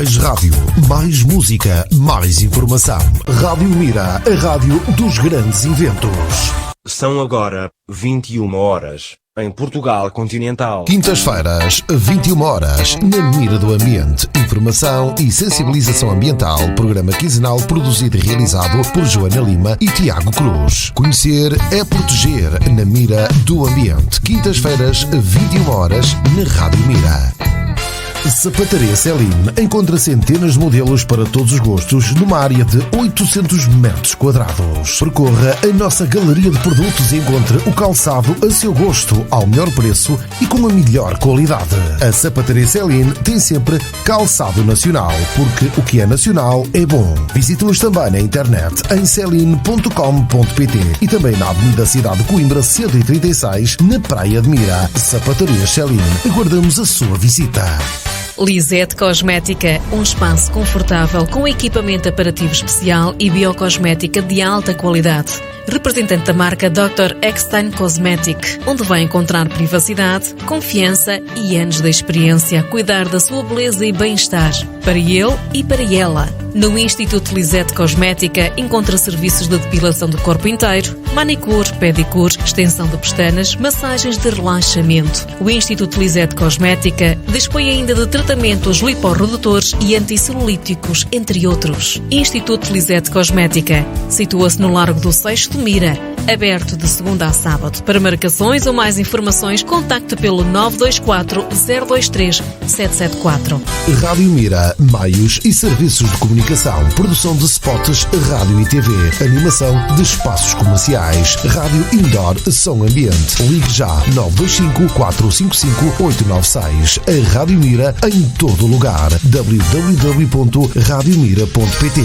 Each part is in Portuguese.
Mais rádio, mais música, mais informação. Rádio Mira, a rádio dos grandes eventos. São agora 21 horas. Em Portugal Continental. Quintas-feiras, 21 horas, na Mira do Ambiente. Informação e sensibilização ambiental. Programa quinzenal produzido e realizado por Joana Lima e Tiago Cruz. Conhecer é proteger, na Mira do Ambiente. Quintas-feiras, 21 horas, na Rádio Mira. Sapataria Celine encontra centenas de modelos para todos os gostos numa área de 800 metros quadrados. Percorra a nossa galeria de produtos e encontre o calçado a seu gosto, ao melhor preço e com a melhor qualidade. A Sapataria Celine tem sempre calçado nacional, porque o que é nacional é bom. Visite-nos também na internet em celine.com.pt e também na Avenida Cidade de Coimbra 136, na Praia de Mira. Sapataria Celine, aguardamos a sua visita. Lisette Cosmética, um espaço confortável com equipamento aparativo especial e biocosmética de alta qualidade. Representante da marca Dr. Eckstein Cosmetic, onde vai encontrar privacidade, confiança e anos de experiência a cuidar da sua beleza e bem-estar, para ele e para ela. No Instituto Lisette Cosmética encontra serviços de depilação do corpo inteiro, manicure, pedicure, extensão de pestanas, massagens de relaxamento. O Instituto Lisette Cosmética dispõe ainda de tratamentos liporredutores e anticelulíticos, entre outros. Instituto Lisette Cosmética situa-se no Largo do Seixo de Mira, aberto de segunda a sábado. Para marcações ou mais informações, contacte pelo 924 023 774. Rádio Mira, meios e serviços de comunicação, produção de spots, rádio e TV, animação de espaços comerciais, rádio indoor, som ambiente. Ligue já 925 455 896. A Rádio Mira em todo lugar. www.radiomira.pt.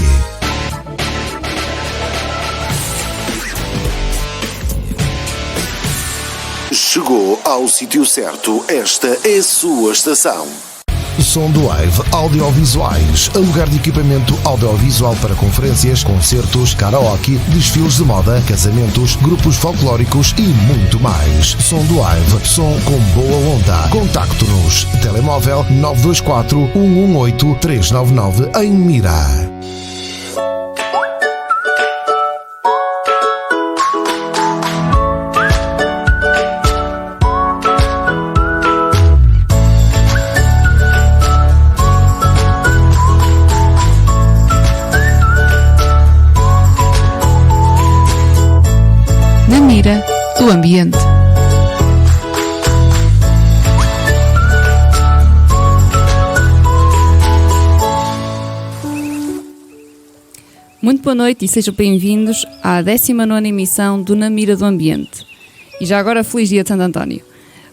Chegou ao sítio certo. Esta é a sua estação. Som do Wave Audiovisuais, alugar de equipamento audiovisual para conferências, concertos, karaoke, desfiles de moda, casamentos, grupos folclóricos e muito mais. Som do Wave, som com boa onda. Contacte-nos. Telemóvel 924 118 399 em Mira. Do ambiente. Muito boa noite e sejam bem-vindos à 19ª emissão do Na Mira do Ambiente. E já agora, feliz dia de Santo António.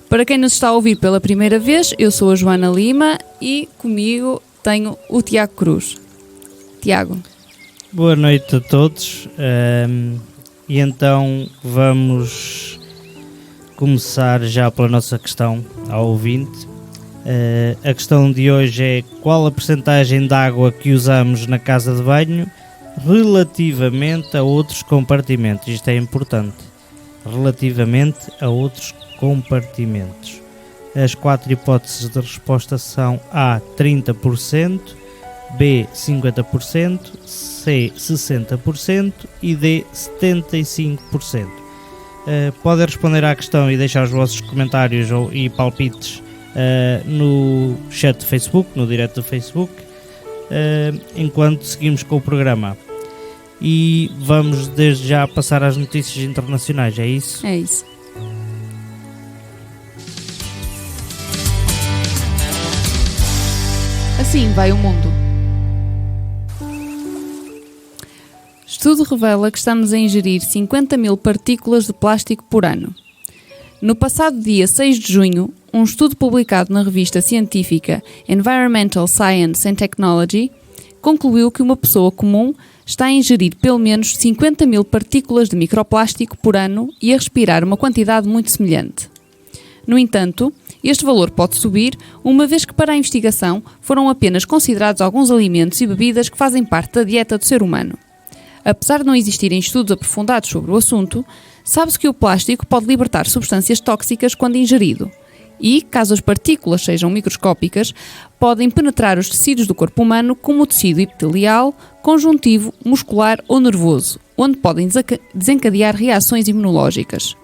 Para quem nos está a ouvir pela primeira vez, eu sou a Joana Lima e comigo tenho o Tiago Cruz. Tiago. Boa noite a todos. E então vamos começar já pela nossa questão ao ouvinte. A questão de hoje é: qual a percentagem de água que usamos na casa de banho relativamente a outros compartimentos? Isto é importante. Relativamente a outros compartimentos. As 4 hipóteses de resposta são A, 30%, B, 50%, C, 60% e D, 75%. Podem responder à questão e deixar os vossos comentários e palpites no chat do Facebook, no direto do Facebook, enquanto seguimos com o programa. E vamos desde já passar às notícias internacionais, é isso? É isso. Assim vai o mundo. Estudo revela que estamos a ingerir 50 mil partículas de plástico por ano. No passado dia 6 de junho, um estudo publicado na revista científica Environmental Science and Technology concluiu que uma pessoa comum está a ingerir pelo menos 50 mil partículas de microplástico por ano e a respirar uma quantidade muito semelhante. No entanto, este valor pode subir, uma vez que para a investigação foram apenas considerados alguns alimentos e bebidas que fazem parte da dieta do ser humano. Apesar de não existirem estudos aprofundados sobre o assunto, sabe-se que o plástico pode libertar substâncias tóxicas quando ingerido. e, caso as partículas sejam microscópicas, podem penetrar os tecidos do corpo humano, como o tecido epitelial, conjuntivo, muscular ou nervoso, onde podem desencadear reações imunológicas.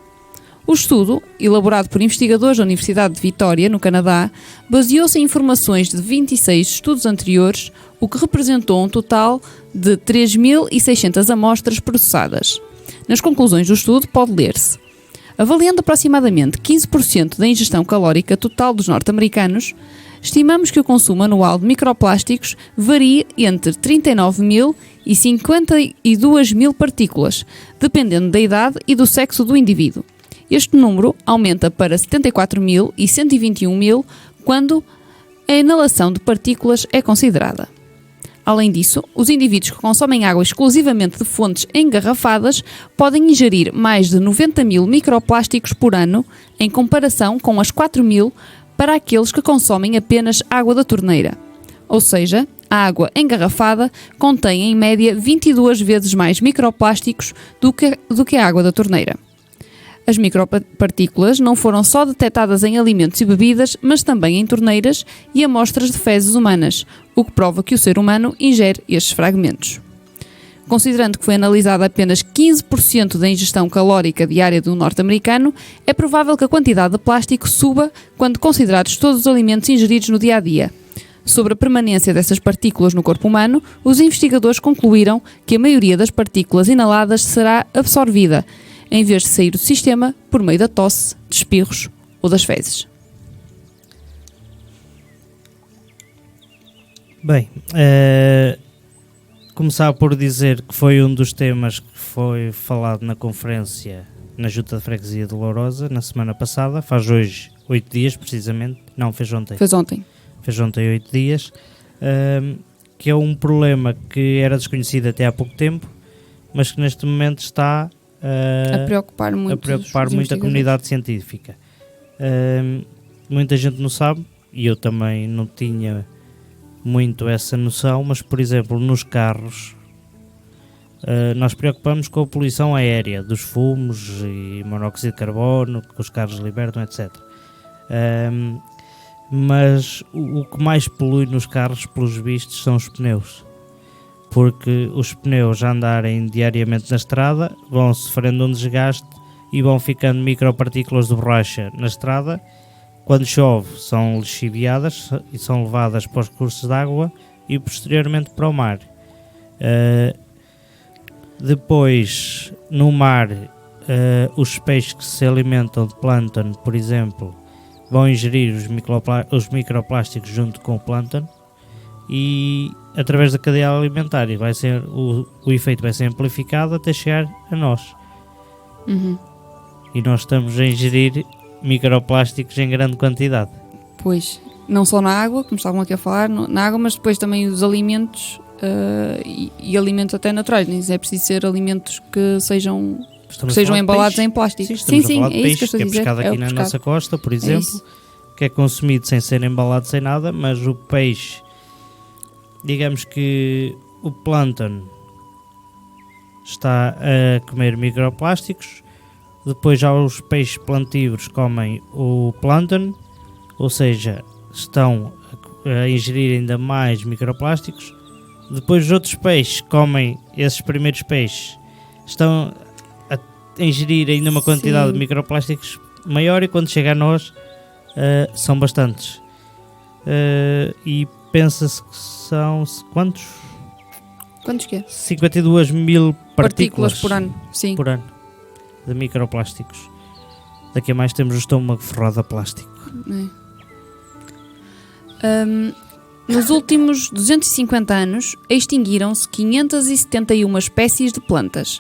O estudo, elaborado por investigadores da Universidade de Vitória, no Canadá, baseou-se em informações de 26 estudos anteriores, o que representou um total de 3.600 amostras processadas. Nas conclusões do estudo pode ler-se: avaliando aproximadamente 15% da ingestão calórica total dos norte-americanos, estimamos que o consumo anual de microplásticos varia entre 39.000 e 52.000 partículas, dependendo da idade e do sexo do indivíduo. Este número aumenta para 74.000 e 121.000 quando a inalação de partículas é considerada. Além disso, os indivíduos que consomem água exclusivamente de fontes engarrafadas podem ingerir mais de 90.000 microplásticos por ano, em comparação com as 4.000 para aqueles que consomem apenas água da torneira. Ou seja, a água engarrafada contém em média 22 vezes mais microplásticos do que a água da torneira. As micropartículas não foram só detectadas em alimentos e bebidas, mas também em torneiras e amostras de fezes humanas, o que prova que o ser humano ingere estes fragmentos. Considerando que foi analisada apenas 15% da ingestão calórica diária do norte-americano, é provável que a quantidade de plástico suba quando considerados todos os alimentos ingeridos no dia-a-dia. Sobre a permanência dessas partículas no corpo humano, os investigadores concluíram que a maioria das partículas inaladas será absorvida, em vez de sair do sistema por meio da tosse, de espirros ou das fezes. Bem, começar por dizer que foi um dos temas que foi falado na conferência na Junta de Freguesia de Lourosa na semana passada, faz hoje 8 dias precisamente, não, fez ontem. Fez ontem 8 dias, que é um problema que era desconhecido até há pouco tempo, mas que neste momento está a preocupar muito a comunidade científica. Muita gente não sabe, e eu também não tinha muito essa noção, mas por exemplo nos carros nós preocupamos com a poluição aérea, dos fumos e monóxido de carbono que os carros libertam, etc. Mas o que mais polui nos carros, pelos vistos, são os pneus. Porque os pneus, a andarem diariamente na estrada, vão sofrendo um desgaste e vão ficando micropartículas de borracha na estrada. Quando chove, são lixiviadas e são levadas para os cursos de água e posteriormente para o mar. Depois, no mar, os peixes que se alimentam de plâncton, por exemplo, vão ingerir os microplásticos junto com o plâncton. E através da cadeia alimentar o efeito vai ser amplificado até chegar a nós. E nós estamos a ingerir microplásticos em grande quantidade. Pois, não só na água, como estavam aqui a falar, na água, mas depois também os alimentos e alimentos até naturais. Nem é preciso ser alimentos que sejam embalados em plástico. Sim, é isso que eu estou a dizer. Que é pescado aqui na nossa costa, por exemplo, que é consumido sem ser embalado sem nada, mas o peixe, digamos que o plâncton está a comer microplásticos, depois já os peixes plantívoros comem o plâncton, ou seja, estão a ingerir ainda mais microplásticos, depois os outros peixes comem esses primeiros peixes, estão a ingerir ainda uma quantidade de microplásticos maior, e quando chega a nós são bastantes. E pensa-se que são quantos? Quantos que é? 52.000 partículas por ano. Sim. Por ano de microplásticos. Daqui a mais temos o estômago forrado a plástico. Nos últimos 250 anos, extinguiram-se 571 espécies de plantas.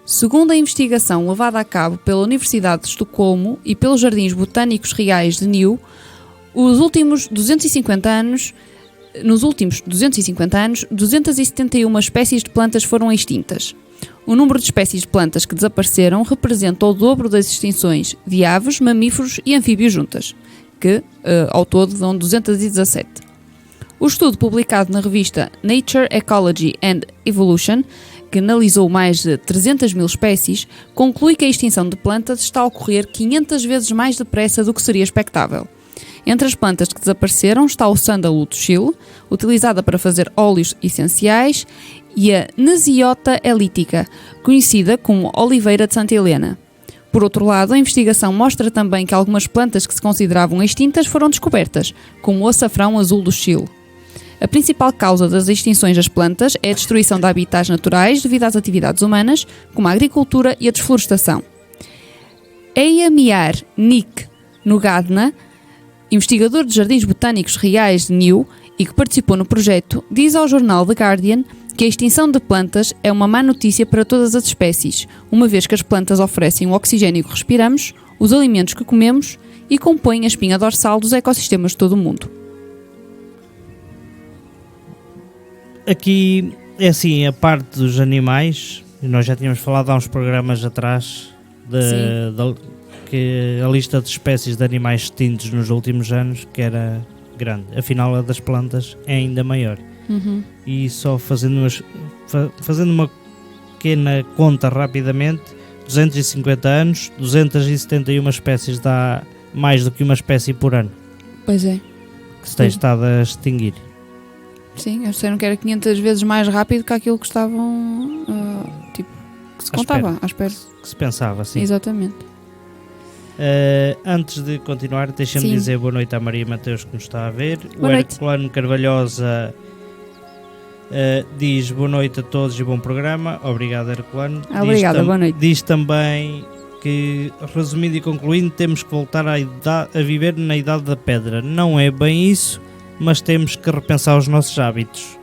Segundo a investigação levada a cabo pela Universidade de Estocolmo e pelos Jardins Botânicos Reais de New, nos últimos 250 anos, 271 espécies de plantas foram extintas. O número de espécies de plantas que desapareceram representa o dobro das extinções de aves, mamíferos e anfíbios juntas, que, ao todo, dão 217. O estudo publicado na revista Nature, Ecology and Evolution que analisou mais de 300 mil espécies, conclui que a extinção de plantas está a ocorrer 500 vezes mais depressa do que seria expectável. Entre as plantas que desapareceram está o sândalo do Chile, utilizada para fazer óleos essenciais, e a Nesiota elítica, conhecida como oliveira de Santa Helena. Por outro lado, a investigação mostra também que algumas plantas que se consideravam extintas foram descobertas, como o açafrão azul do Chile. A principal causa das extinções das plantas é a destruição de habitats naturais devido às atividades humanas, como a agricultura e a desflorestação. Eyamiar Nick Nugadna, investigador de Jardins Botânicos Reais de New e que participou no projeto, diz ao jornal The Guardian que a extinção de plantas é uma má notícia para todas as espécies, uma vez que as plantas oferecem o oxigênio que respiramos, os alimentos que comemos e compõem a espinha dorsal dos ecossistemas de todo o mundo. Aqui é assim, a parte dos animais, nós já tínhamos falado há uns programas atrás que a lista de espécies de animais extintos nos últimos anos que era grande, afinal a das plantas é ainda maior. E só fazendo uma pequena conta rapidamente, 250 anos, 271 espécies dá mais do que uma espécie por ano. Pois é. Que se tem estado a extinguir. Sim, eles disseram que era 500 vezes mais rápido que aquilo que estavam, que se contava, à espera. Que se pensava, sim. Exatamente. Antes de continuar, deixa-me dizer boa noite à Maria Mateus que nos está a ver. O Herculano Carvalhosa diz boa noite a todos e bom programa. Obrigado, Herculano. Obrigada, boa noite. Diz também que, resumindo e concluindo, temos que voltar a viver na Idade da Pedra. Não é bem isso, mas temos que repensar os nossos hábitos.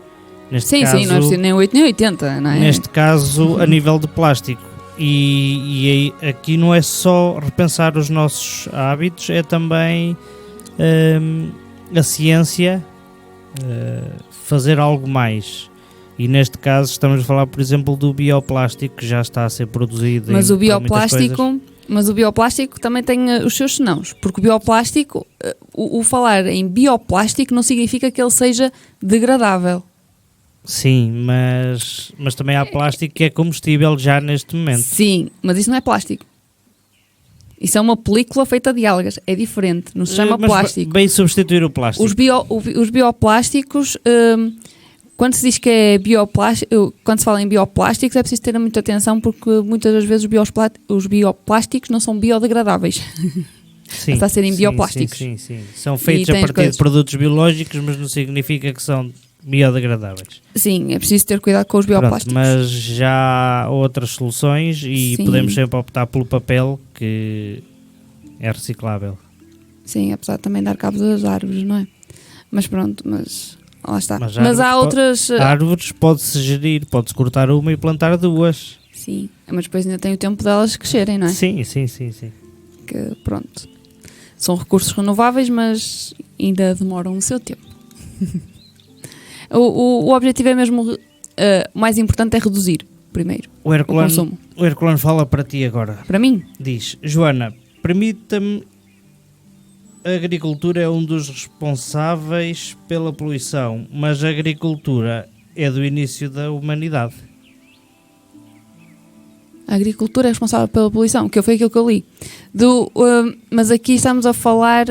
Neste caso, não é preciso nem 8 nem 80, não é? Neste caso, a nível de plástico. E aqui não é só repensar os nossos hábitos, é também a ciência fazer algo mais. E neste caso estamos a falar, por exemplo, do bioplástico que já está a ser produzido. Mas o bioplástico também tem os seus senãos, porque o bioplástico, o falar em bioplástico não significa que ele seja degradável. Sim, mas também há plástico que é combustível já neste momento. Sim, mas isso não é plástico. Isso é uma película feita de algas, é diferente, não se chama plástico. Bem substituir o plástico. Os bioplásticos, quando se diz que é bioplástico, quando se fala em bioplásticos é preciso ter muita atenção porque muitas das vezes os bioplásticos não são biodegradáveis. Sim, está a serem bioplásticos. Sim. São feitos a partir de produtos biológicos, mas não significa que são biodegradáveis. Sim, é preciso ter cuidado com os bioplásticos. Pronto, mas já há outras soluções e podemos sempre optar pelo papel, que é reciclável. Sim, apesar de também dar cabo das árvores, não é? Mas pronto, lá está. Mas há outras... Árvores pode-se gerir, pode-se cortar uma e plantar duas. Sim, mas depois ainda tem o tempo delas crescerem, não é? Sim. Que pronto, são recursos renováveis, mas ainda demoram o seu tempo. O objetivo é mesmo, o mais importante é reduzir primeiro o consumo. O Herculano fala para ti agora. Para mim? Diz, Joana, permita-me, a agricultura é um dos responsáveis pela poluição, mas a agricultura é do início da humanidade. A agricultura é responsável pela poluição, que foi aquilo que eu li. Mas aqui estamos a falar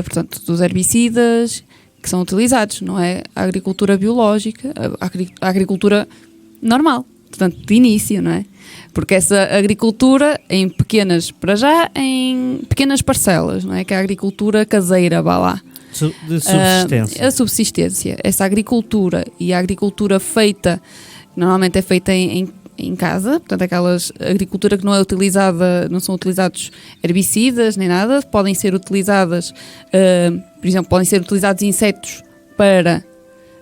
portanto, dos herbicidas que são utilizados, não é a agricultura biológica, a agricultura normal, portanto, de início, não é? Porque essa agricultura em pequenas parcelas, não é? Que é a agricultura caseira, vá lá. De subsistência. A subsistência. Essa agricultura e a agricultura feita, normalmente é feita em casa, portanto aquelas agricultura que não é utilizada, não são utilizados herbicidas nem nada, podem ser utilizadas, por exemplo, podem ser utilizados insetos para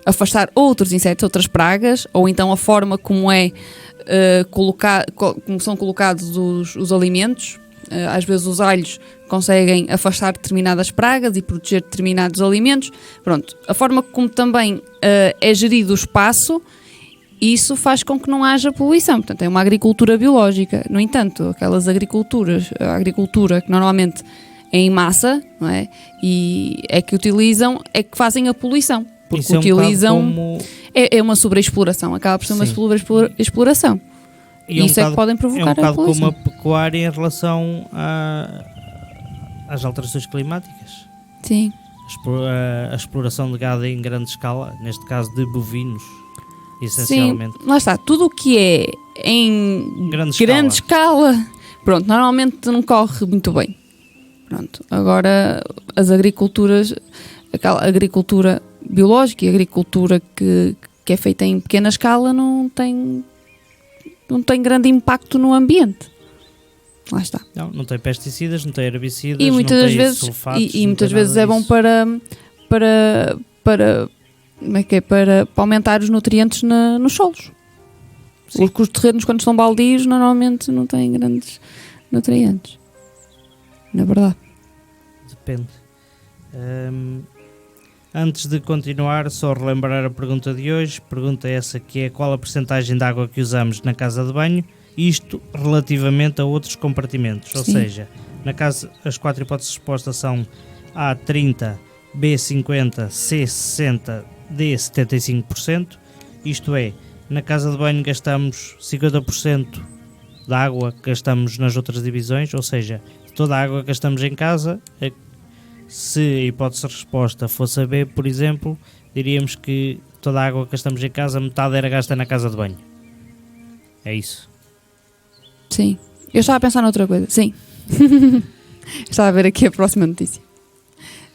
afastar outros insetos, outras pragas, ou então a forma como como são colocados os alimentos. Às vezes os alhos conseguem afastar determinadas pragas e proteger determinados alimentos. Pronto, a forma como também é gerido o espaço, isso faz com que não haja poluição. Portanto, é uma agricultura biológica. No entanto, aquelas agriculturas, a agricultura que normalmente é em massa, não é? E é que utilizam, é que fazem a poluição. porque Isso utilizam... É um bocado como... É uma sobreexploração, acaba por ser uma Sim. sobreexploração. E Isso é que podem é provocar um a bocado como poluição. a pecuária em relação às alterações climáticas. Sim, A exploração de gado em grande escala, neste caso de bovinos, essencialmente. sim, lá está. Tudo o que é em Grande grande escala, pronto, normalmente não corre muito bem. Pronto, agora as agriculturas, aquela agricultura biológica e agricultura que é feita em pequena escala não tem grande impacto no ambiente. Lá está. Não tem pesticidas, não tem herbicidas, E muitas não tem vezes, sulfatos. e não muitas tem vezes nada é bom disso. para como é que é? Para aumentar os nutrientes nos solos. Sim. Os terrenos, quando estão baldios, normalmente não têm grandes nutrientes. Na verdade. Depende. Antes de continuar, só relembrar a pergunta de hoje. Pergunta essa que é: qual a percentagem de água que usamos na casa de banho? Isto relativamente a outros compartimentos. Ou Sim. seja, na casa, as 4 hipóteses de resposta são A 30, B 50, C 60, D 75%. Isto é, na casa de banho gastamos 50% da água que gastamos nas outras divisões, ou seja, toda a água que gastamos em casa, se a hipótese de resposta fosse a B, por exemplo, diríamos que toda a água que gastamos em casa, metade era gasta na casa de banho. É isso. Sim. Eu estava a pensar noutra coisa. Sim. Estava a ver aqui a próxima notícia.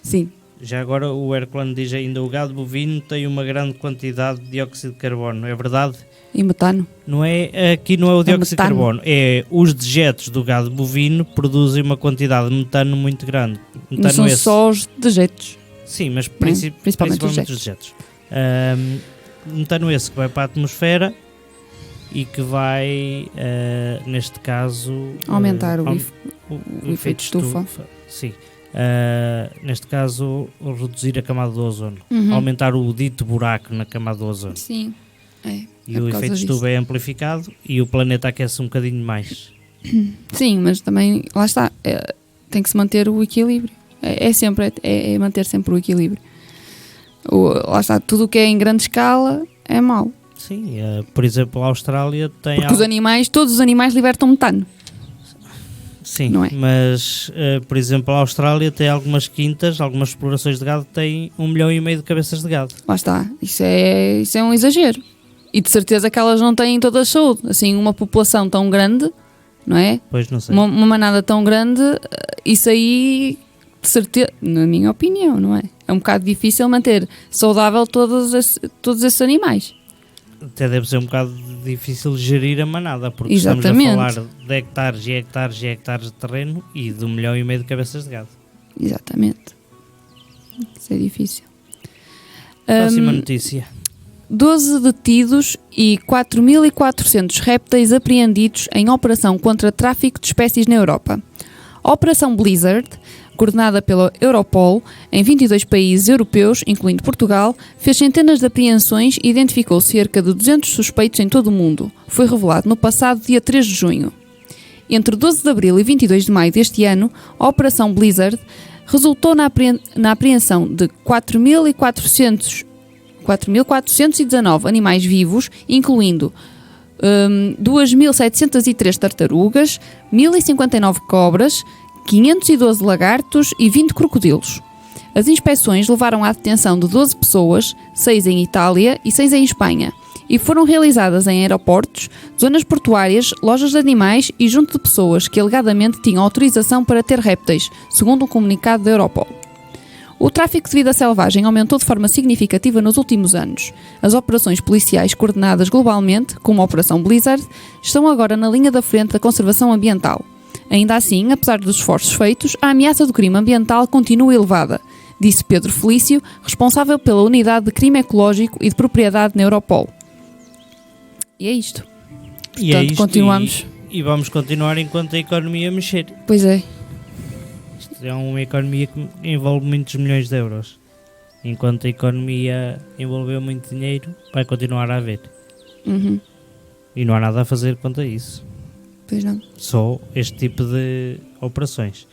Sim. Já agora o Herculano diz ainda: o gado bovino tem uma grande quantidade de dióxido de carbono. É verdade? E metano. Não é, aqui não é o dióxido de metano. carbono, é os dejetos do gado bovino produzem uma quantidade de metano muito grande. Não Metano são esse. só os dejetos. Sim, mas Principalmente os os dejetos. Metano esse que vai para a atmosfera e que vai, neste caso... Aumentar o o efeito estufa. Sim. Neste caso, reduzir a camada do ozono. Uhum. Aumentar o dito buraco na camada do ozono. Sim. E o efeito estufa é amplificado e o planeta aquece um bocadinho mais. Sim, mas também, lá está, tem que se manter o equilíbrio. É sempre, é manter sempre o equilíbrio. Lá está, tudo o que é em grande escala é mau. Sim, por exemplo, a Austrália tem... Porque todos os animais libertam metano. Sim, não é? mas, por exemplo, a Austrália tem algumas quintas, algumas explorações de gado que têm 1,5 milhão de cabeças de gado. Lá está, isso é um exagero. E de certeza que elas não têm toda a saúde. Assim, uma população tão grande, não é? Pois não sei. Uma manada tão grande, isso aí, de certeza, na minha opinião, não é? É um bocado difícil manter saudável todos esses animais. Até deve ser um bocado difícil gerir a manada, porque Exatamente. estamos a falar de hectares e hectares e hectares de terreno e de 1,5 milhão de cabeças de gado. Exatamente. Isso é difícil. Próxima notícia. 12 detidos e 4.400 répteis apreendidos em operação contra tráfico de espécies na Europa. A Operação Blizzard, coordenada pela Europol em 22 países europeus, incluindo Portugal, fez centenas de apreensões e identificou cerca de 200 suspeitos em todo o mundo. Foi revelado no passado dia 3 de junho. Entre 12 de abril e 22 de maio deste ano, a Operação Blizzard resultou na apreensão de 4.419 animais vivos, incluindo 2.703 tartarugas, 1.059 cobras, 512 lagartos e 20 crocodilos. As inspeções levaram à detenção de 12 pessoas, 6 em Itália e 6 em Espanha, e foram realizadas em aeroportos, zonas portuárias, lojas de animais e junto de pessoas que alegadamente tinham autorização para ter répteis, segundo um comunicado da Europol. O tráfico de vida selvagem aumentou de forma significativa nos últimos anos. As operações policiais coordenadas globalmente, como a Operação Blizzard, estão agora na linha da frente da conservação ambiental. Ainda assim, apesar dos esforços feitos, a ameaça do crime ambiental continua elevada, disse Pedro Felício, responsável pela Unidade de Crime Ecológico e de Propriedade na Europol. E é isto. Portanto, continuamos. E vamos continuar enquanto a economia mexer. Pois é. É uma economia que envolve muitos milhões de euros. Enquanto a economia envolveu muito dinheiro, vai continuar a haver. Uhum. E não há nada a fazer quanto a isso. Pois não. Só este tipo de operações.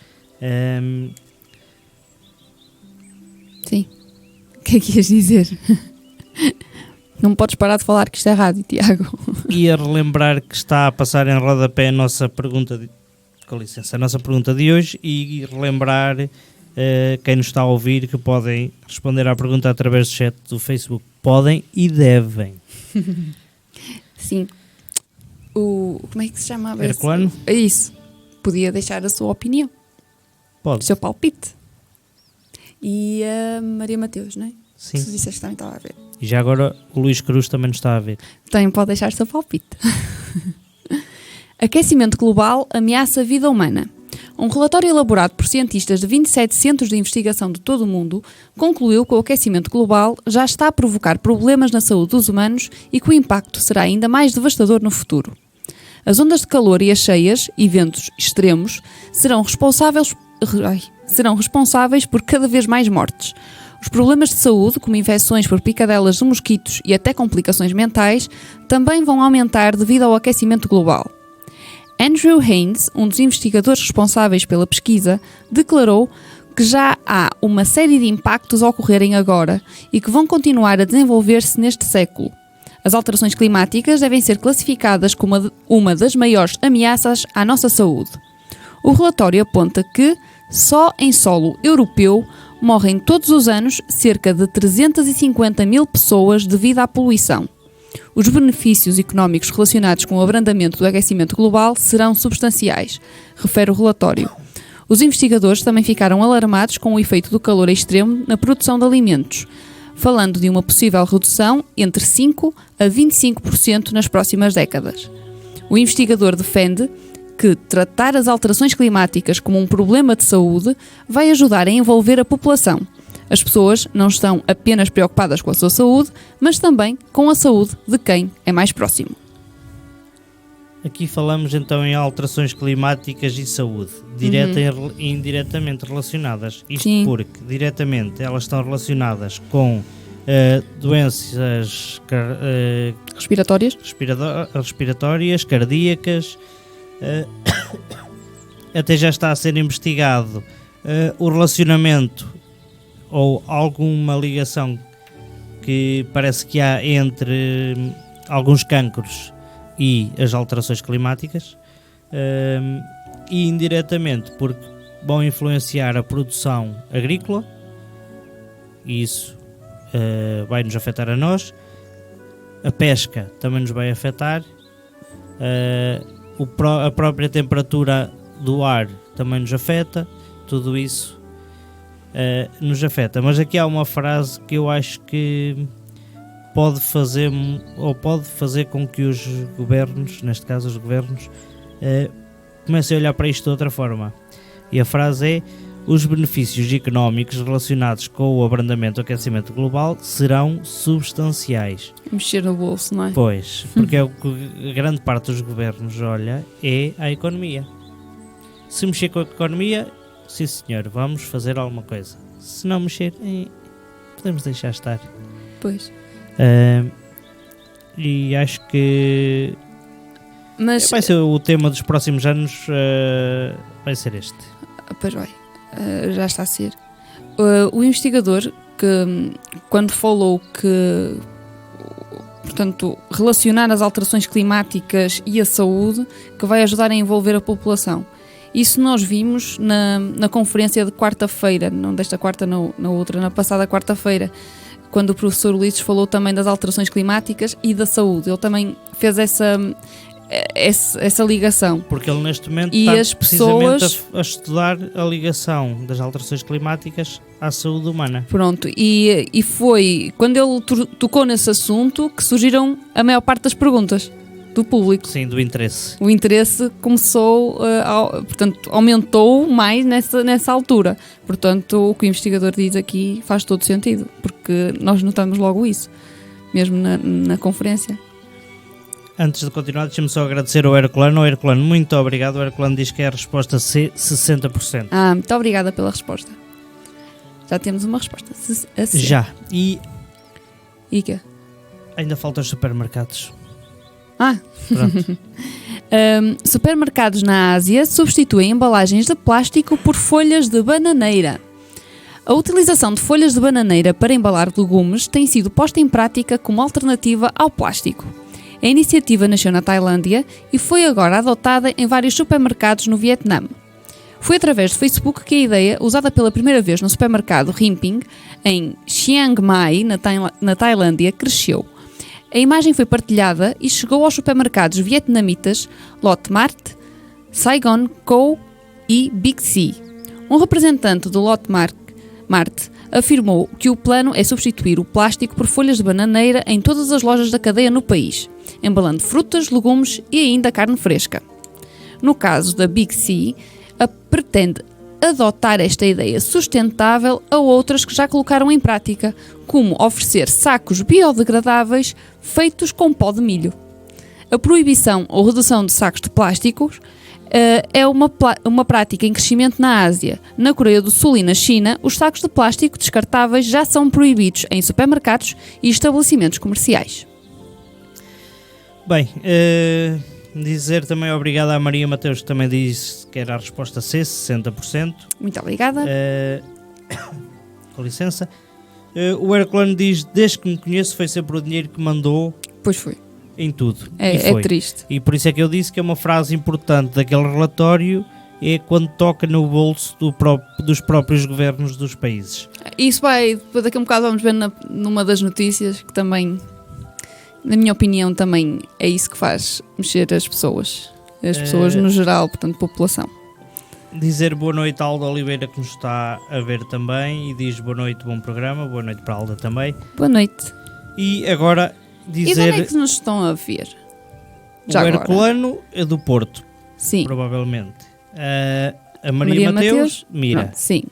Sim. que é que ias dizer? Não podes parar de falar que isto é rádio, Tiago. E a relembrar que está a passar em rodapé a nossa pergunta com licença, a nossa pergunta de hoje, e relembrar quem nos está a ouvir que podem responder à pergunta através do chat do Facebook. Podem e devem. Sim. Como é que se chamava? Herculano? É isso. Podia deixar a sua opinião. Pode. O seu palpite. E a Maria Mateus, não é? Sim. Se disseste também estava a ver. E já agora o Luís Cruz também nos está a ver. Também pode deixar o seu palpite. Aquecimento global ameaça a vida humana. Um relatório elaborado por cientistas de 27 centros de investigação de todo o mundo concluiu que o aquecimento global já está a provocar problemas na saúde dos humanos e que o impacto será ainda mais devastador no futuro. As ondas de calor e as cheias, eventos extremos, serão responsáveis por cada vez mais mortes. Os problemas de saúde, como infecções por picadelas de mosquitos e até complicações mentais, também vão aumentar devido ao aquecimento global. Andrew Haynes, um dos investigadores responsáveis pela pesquisa, declarou que já há uma série de impactos a ocorrerem agora e que vão continuar a desenvolver-se neste século. As alterações climáticas devem ser classificadas como uma das maiores ameaças à nossa saúde. O relatório aponta que, só em solo europeu, morrem todos os anos cerca de 350 mil pessoas devido à poluição. Os benefícios económicos relacionados com o abrandamento do aquecimento global serão substanciais, refere o relatório. Os investigadores também ficaram alarmados com o efeito do calor extremo na produção de alimentos, falando de uma possível redução entre 5% a 25% nas próximas décadas. O investigador defende que tratar as alterações climáticas como um problema de saúde vai ajudar a envolver a população. As pessoas não estão apenas preocupadas com a sua saúde, mas também com a saúde de quem é mais próximo. Aqui falamos então em alterações climáticas e saúde, direta e indiretamente relacionadas. Isto Sim. porque diretamente elas estão relacionadas com doenças respiratórias, cardíacas. Até já está a ser investigado o relacionamento ou alguma ligação que parece que há entre alguns cancros e as alterações climáticas, e indiretamente porque vão influenciar a produção agrícola, e isso vai nos afetar a nós. A pesca também nos vai afetar, a própria temperatura do ar também nos afeta. Tudo isso nos afeta. Mas aqui há uma frase que eu acho que pode fazer com que os governos, neste caso os governos, comecem a olhar para isto de outra forma. E a frase é: os benefícios económicos relacionados com o abrandamento do aquecimento global serão substanciais. Mexer no bolso, não é? Pois, porque é o que a grande parte dos governos olha é a economia. Se mexer com a economia, sim senhor, vamos fazer alguma coisa. Se não mexer, podemos deixar estar. Pois. E acho que vai ser o tema dos próximos anos, vai ser este. Pois vai, já está a ser. O investigador que, quando falou que, portanto, relacionar as alterações climáticas e a saúde, que vai ajudar a envolver a população. Isso nós vimos na conferência de quarta-feira, não desta quarta, na outra, na passada quarta-feira, quando o professor Ulisses falou também das alterações climáticas e da saúde. Ele também fez essa ligação. Porque ele neste momento e está as precisamente pessoas... a estudar a ligação das alterações climáticas à saúde humana. Pronto, e foi quando ele tocou nesse assunto que surgiram a maior parte das perguntas do público. Sim, do interesse. O interesse começou, portanto, aumentou mais nessa altura. Portanto, o que o investigador diz aqui faz todo sentido, porque nós notamos logo isso, mesmo na conferência. Antes de continuar, deixa-me só agradecer ao Herculano. Herculano, muito obrigado. O Herculano diz que é a resposta C, 60%. Muito obrigada pela resposta. Já temos uma resposta. Já. E quê? ainda faltam os supermercados. Pronto. Supermercados na Ásia substituem embalagens de plástico por folhas de bananeira. A utilização de folhas de bananeira para embalar legumes tem sido posta em prática como alternativa ao plástico. A iniciativa nasceu na Tailândia e foi agora adotada em vários supermercados no Vietnã. Foi através do Facebook que a ideia, usada pela primeira vez no supermercado Rimping, em Chiang Mai, na Tailândia, cresceu. A imagem foi partilhada e chegou aos supermercados vietnamitas Lotte Mart, Saigon Co e Big C. Um representante do Lotte Mart afirmou que o plano é substituir o plástico por folhas de bananeira em todas as lojas da cadeia no país, embalando frutas, legumes e ainda carne fresca. No caso da Big C, pretende adotar esta ideia sustentável a outras que já colocaram em prática, como oferecer sacos biodegradáveis feitos com pó de milho. A proibição ou redução de sacos de plásticos é uma prática em crescimento na Ásia. Na Coreia do Sul e na China, os sacos de plástico descartáveis já são proibidos em supermercados e estabelecimentos comerciais. Bem, dizer também obrigado à Maria Mateus, que também disse que era a resposta C, 60%. Muito obrigada. Com licença. O Herculano diz: desde que me conheço foi sempre o dinheiro que mandou. Pois foi. Em tudo. É triste. E por isso é que eu disse que é uma frase importante daquele relatório, é quando toca no bolso dos próprios governos dos países. Isso vai, depois daqui a um bocado vamos ver numa das notícias, que também, na minha opinião, também é isso que faz mexer as pessoas. As pessoas no geral, portanto, população. Dizer boa noite à Alda Oliveira, que nos está a ver também, e diz boa noite, bom programa, boa noite para a Alda também. Boa noite. E agora dizer... E de onde é que nos estão a ver? Já o Herculano é do Porto. Sim. Provavelmente. A Maria Mateus, Mira. Pronto, sim.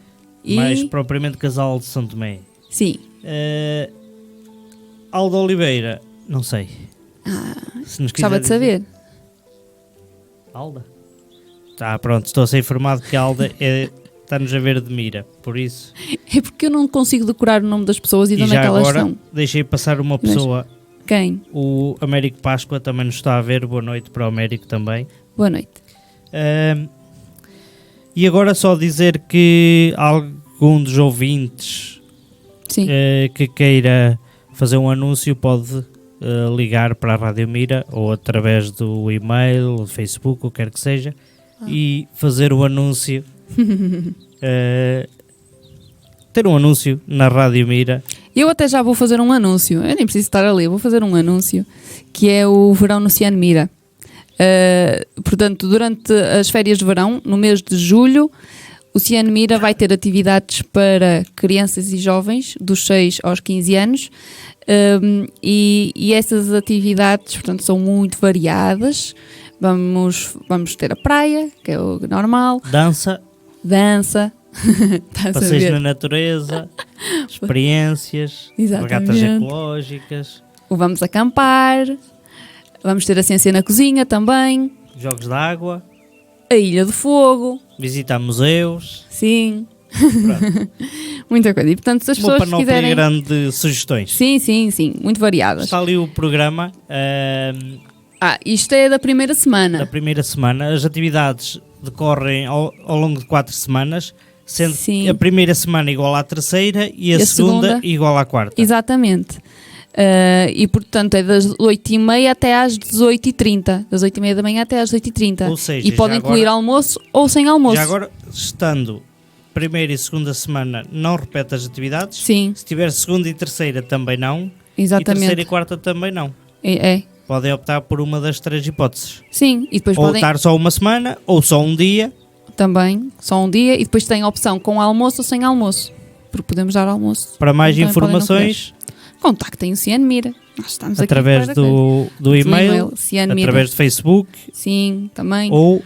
Mais propriamente Casal de São Tomé. Sim. Alda Oliveira, não sei. Se nos gostava de saber. Alda? Tá, pronto, estou a ser informado que a Alda está-nos a ver de Mira, por isso... É porque eu não consigo decorar o nome das pessoas e de onde é que elas agora, são. Deixei passar uma pessoa... Quem? O Américo Páscoa também nos está a ver. Boa noite para o Américo também. Boa noite. E agora só dizer que algum dos ouvintes que queira fazer um anúncio pode ligar para a Rádio Mira ou através do e-mail, do Facebook, o que quer que seja, e fazer o anúncio, ter um anúncio na Rádio Mira. Eu até já vou fazer um anúncio, eu nem preciso estar ali, vou fazer um anúncio, que é o Verão no Cian Mira. Portanto, durante as férias de verão, no mês de julho, o Cian Mira vai ter atividades para crianças e jovens dos 6 aos 15 anos, e essas atividades, portanto, são muito variadas. Vamos ter a praia, que é o normal. Dança. Passeios na natureza, experiências, regatas ecológicas. Vamos acampar, vamos ter a ciência na cozinha também. Jogos de água. A Ilha do Fogo. Visitar museus. Sim. Muita coisa. E portanto, se as pessoas quiserem... Uma panóplia grande de sugestões. Sim, muito variadas. Está ali o programa. Isto é da primeira semana. Da primeira semana. As atividades decorrem ao longo de 4 semanas, sendo a primeira semana igual à terceira e a segunda igual à quarta. Exatamente. E portanto é das 8h30 até às 18h30. Das 8h30 da manhã até às 18h30. Ou seja, e pode incluir almoço ou sem almoço. Já agora, estando primeira e segunda semana, não repete as atividades. Sim. Se tiver segunda e terceira, também não. Exatamente. E terceira e quarta também não. É. Podem optar por uma das 3 hipóteses. Sim, e depois ou estar só uma semana, ou só um dia. Também, só um dia. E depois tem a opção com almoço ou sem almoço. Porque podemos dar almoço. Para mais informações, contactem o Cian Mira. Nós estamos através aqui do e-mail, através do Facebook. Sim, também. Ou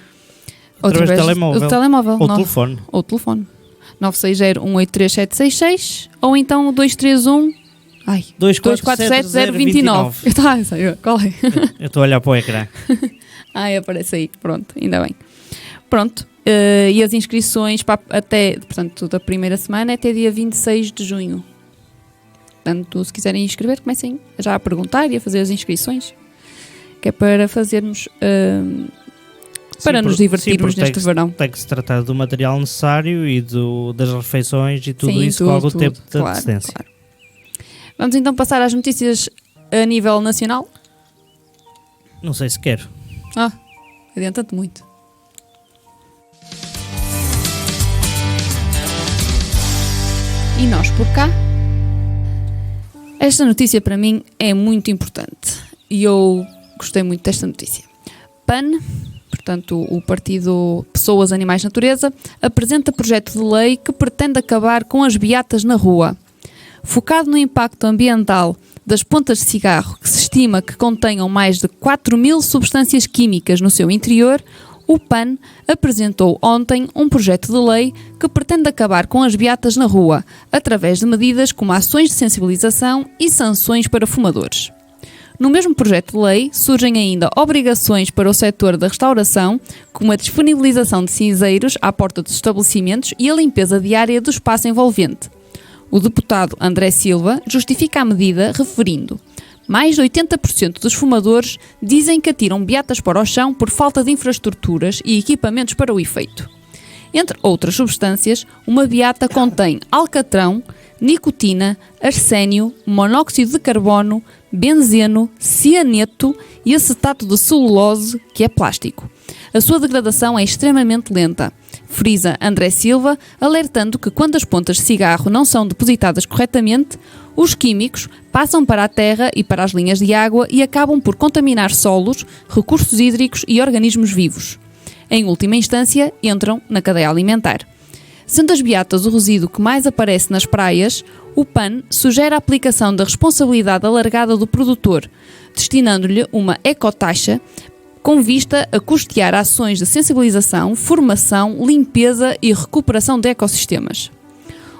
através do telemóvel. Ou telefone. Ou telefone. 960-183-766 ou então 231... 247-029. Qual é? Eu estou a olhar para o ecrã. Aparece aí. Pronto, ainda bem. Pronto. E as inscrições portanto, da primeira semana é até dia 26 de junho. Portanto, se quiserem inscrever, comecem já a perguntar e a fazer as inscrições. Que é para fazermos para nos divertirmos sim, neste verão. Tem que se tratar do material necessário e das refeições e tudo isso com algum tempo de antecedência. Claro. Vamos então passar às notícias a nível nacional? Não sei se quero. Adianta-te muito. E nós por cá? Esta notícia para mim é muito importante e eu gostei muito desta notícia. PAN, portanto o Partido Pessoas, Animais, Natureza, apresenta projeto de lei que pretende acabar com as beatas na rua. Focado no impacto ambiental das pontas de cigarro, que se estima que contenham mais de 4.000 substâncias químicas no seu interior, o PAN apresentou ontem um projeto de lei que pretende acabar com as beatas na rua, através de medidas como ações de sensibilização e sanções para fumadores. No mesmo projeto de lei, surgem ainda obrigações para o setor da restauração, como a disponibilização de cinzeiros à porta dos estabelecimentos e a limpeza diária do espaço envolvente. O deputado André Silva justifica a medida referindo: mais de 80% dos fumadores dizem que atiram beatas para o chão por falta de infraestruturas e equipamentos para o efeito. Entre outras substâncias, uma beata contém alcatrão, nicotina, arsénio, monóxido de carbono, benzeno, cianeto e acetato de celulose, que é plástico. A sua degradação é extremamente lenta, frisa André Silva, alertando que quando as pontas de cigarro não são depositadas corretamente, os químicos passam para a terra e para as linhas de água e acabam por contaminar solos, recursos hídricos e organismos vivos. Em última instância, entram na cadeia alimentar. Sendo as beatas o resíduo que mais aparece nas praias, o PAN sugere a aplicação da responsabilidade alargada do produtor, destinando-lhe uma ecotaxa com vista a custear ações de sensibilização, formação, limpeza e recuperação de ecossistemas.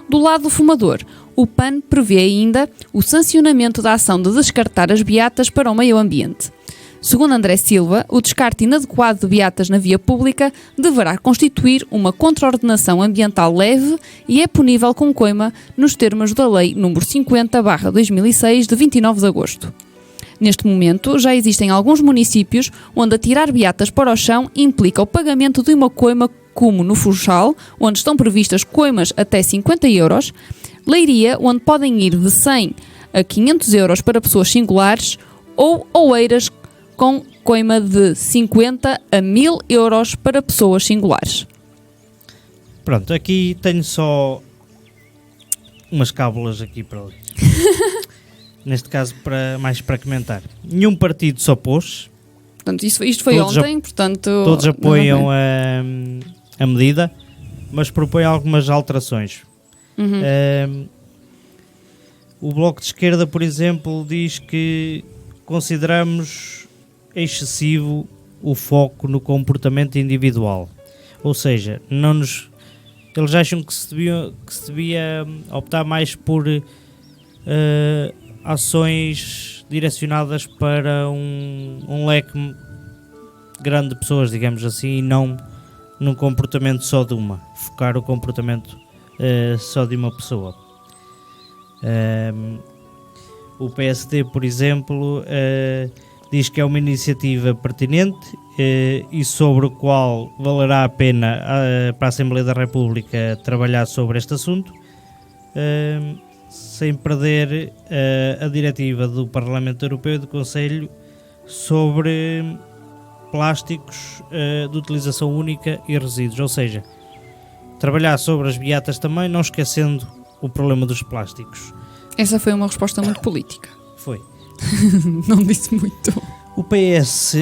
Do lado do fumador, o PAN prevê ainda o sancionamento da ação de descartar as beatas para o meio ambiente. Segundo André Silva, o descarte inadequado de beatas na via pública deverá constituir uma contraordenação ambiental leve e é punível com coima nos termos da Lei nº 50/2006 de 29 de agosto. Neste momento, já existem alguns municípios onde atirar beatas para o chão implica o pagamento de uma coima, como no Funchal, onde estão previstas coimas até 50 euros, Leiria, onde podem ir de 100 a 500 euros para pessoas singulares, ou Oeiras, com coima de 50 a 1.000 euros para pessoas singulares. Pronto, aqui tenho só umas cábulas aqui para ler. Neste caso, mais para comentar. Nenhum partido se opôs. Portanto, isto foi ontem, portanto... Todos apoiam a medida, mas propõem algumas alterações. O Bloco de Esquerda, por exemplo, diz que consideramos excessivo o foco no comportamento individual. Ou seja, eles acham que se devia optar mais por ações direcionadas para um leque grande de pessoas, digamos assim, e não num comportamento só de uma. Focar o comportamento só de uma pessoa. O PSD, por exemplo, diz que é uma iniciativa pertinente e sobre o qual valerá a pena para a Assembleia da República trabalhar sobre este assunto, sem perder a diretiva do Parlamento Europeu e do Conselho sobre plásticos de utilização única e resíduos, ou seja, trabalhar sobre as beatas também, não esquecendo o problema dos plásticos. Essa foi uma resposta muito política. Foi. Não disse muito. O PS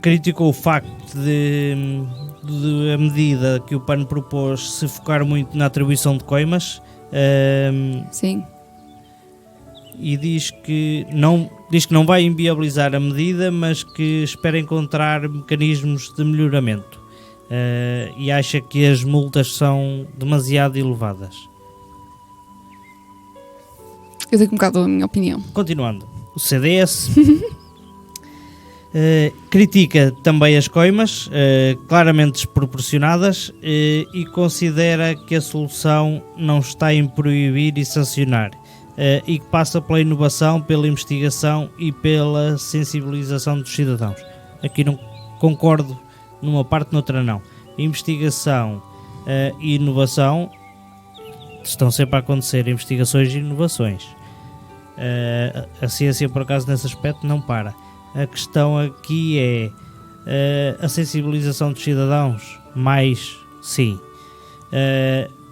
criticou o facto de a medida que o PAN propôs se focar muito na atribuição de coimas. Sim. E diz que não vai inviabilizar a medida, mas que espera encontrar mecanismos de melhoramento. E acha que as multas são demasiado elevadas. Eu dei um bocado a minha opinião. Continuando, o CDS critica também as coimas, claramente desproporcionadas, e considera que a solução não está em proibir e sancionar, e que passa pela inovação, pela investigação e pela sensibilização dos cidadãos. Aqui não concordo numa parte, noutra não. Investigação e inovação estão sempre a acontecer, investigações e inovações. A ciência, por acaso, nesse aspecto não para. A questão aqui é a sensibilização dos cidadãos, mais sim,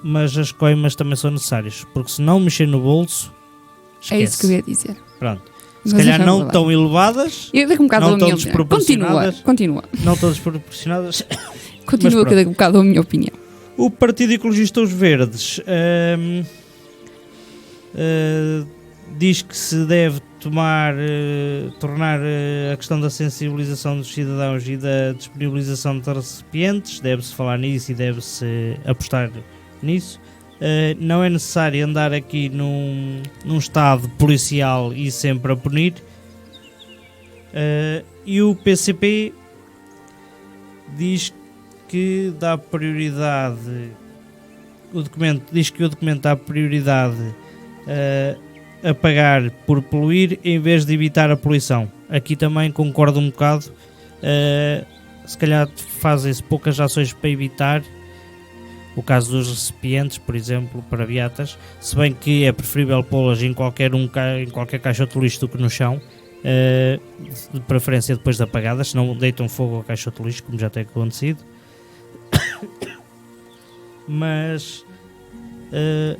mas as coimas também são necessárias, porque se não mexer no bolso, esquece. É isso que eu ia dizer. Pronto. Se Mas calhar é não verdade. tão elevadas, Eu dei um bocado não a minha tão opinião. desproporcionadas. Continua. não tão desproporcionadas. Continua pronto. que eu dei um bocado a minha opinião. O Partido Ecologista Os Verdes diz que se deve tornar a questão da sensibilização dos cidadãos e da disponibilização de recipientes, deve-se falar nisso e deve-se apostar nisso. Não é necessário andar aqui num estado policial e sempre a punir. E o PCP diz que dá prioridade, o documento diz que o documento dá prioridade a pagar por poluir em vez de evitar a poluição. Aqui também concordo um bocado, se calhar fazem-se poucas ações para evitar. O caso dos recipientes, por exemplo, para beatas, se bem que é preferível pô-las em qualquer caixote de lixo do que no chão, de preferência depois de apagadas, senão deitam fogo ao caixote de lixo, como já tem acontecido. Mas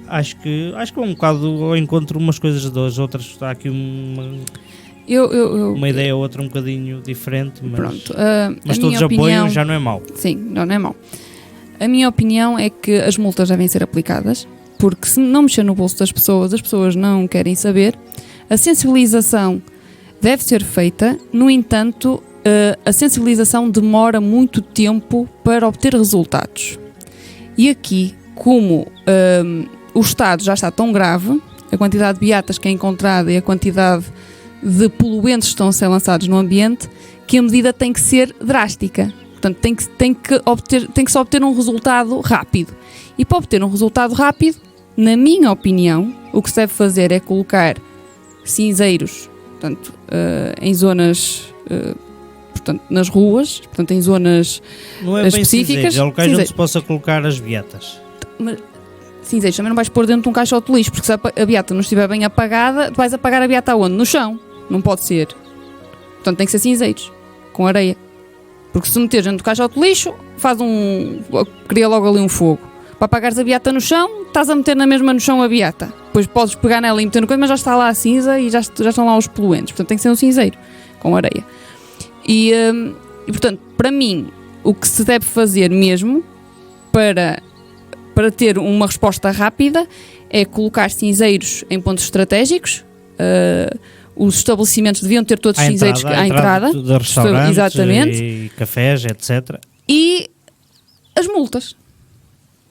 acho que é um bocado ao encontro umas coisas das outras. Está aqui uma ideia ou outra um bocadinho diferente, mas, pronto, mas todos apoiam, já não é mau. Sim, não é mau. A minha opinião é que as multas devem ser aplicadas, porque se não mexer no bolso das pessoas, as pessoas não querem saber. A sensibilização deve ser feita, no entanto, a sensibilização demora muito tempo para obter resultados. E aqui, como o estado já está tão grave, a quantidade de beatas que é encontrada e a quantidade de poluentes que estão a ser lançados no ambiente, que a medida tem que ser drástica. Portanto, tem que se obter um resultado rápido. E para obter um resultado rápido, na minha opinião, o que se deve fazer é colocar cinzeiros, portanto, em zonas, portanto, nas ruas, portanto, em zonas não é específicas. É locais onde se possa colocar as beatas. Mas cinzeiros também não vais pôr dentro de um caixote de lixo, porque se a beata não estiver bem apagada, tu vais apagar a beata aonde? No chão. Não pode ser. Portanto, tem que ser cinzeiros, com areia. Porque se meteres dentro do caixote de lixo, cria logo ali um fogo. Para apagares a beata no chão, estás a meter na mesma no chão a beata. Depois podes pegar nela e meter no coisa, mas já está lá a cinza e já estão lá os poluentes. Portanto, tem que ser um cinzeiro, com areia. E portanto, para mim, o que se deve fazer mesmo para ter uma resposta rápida é colocar cinzeiros em pontos estratégicos. Os estabelecimentos deviam ter todos os cinzeiros à entrada de restaurantes, exatamente, e cafés, etc. E as multas.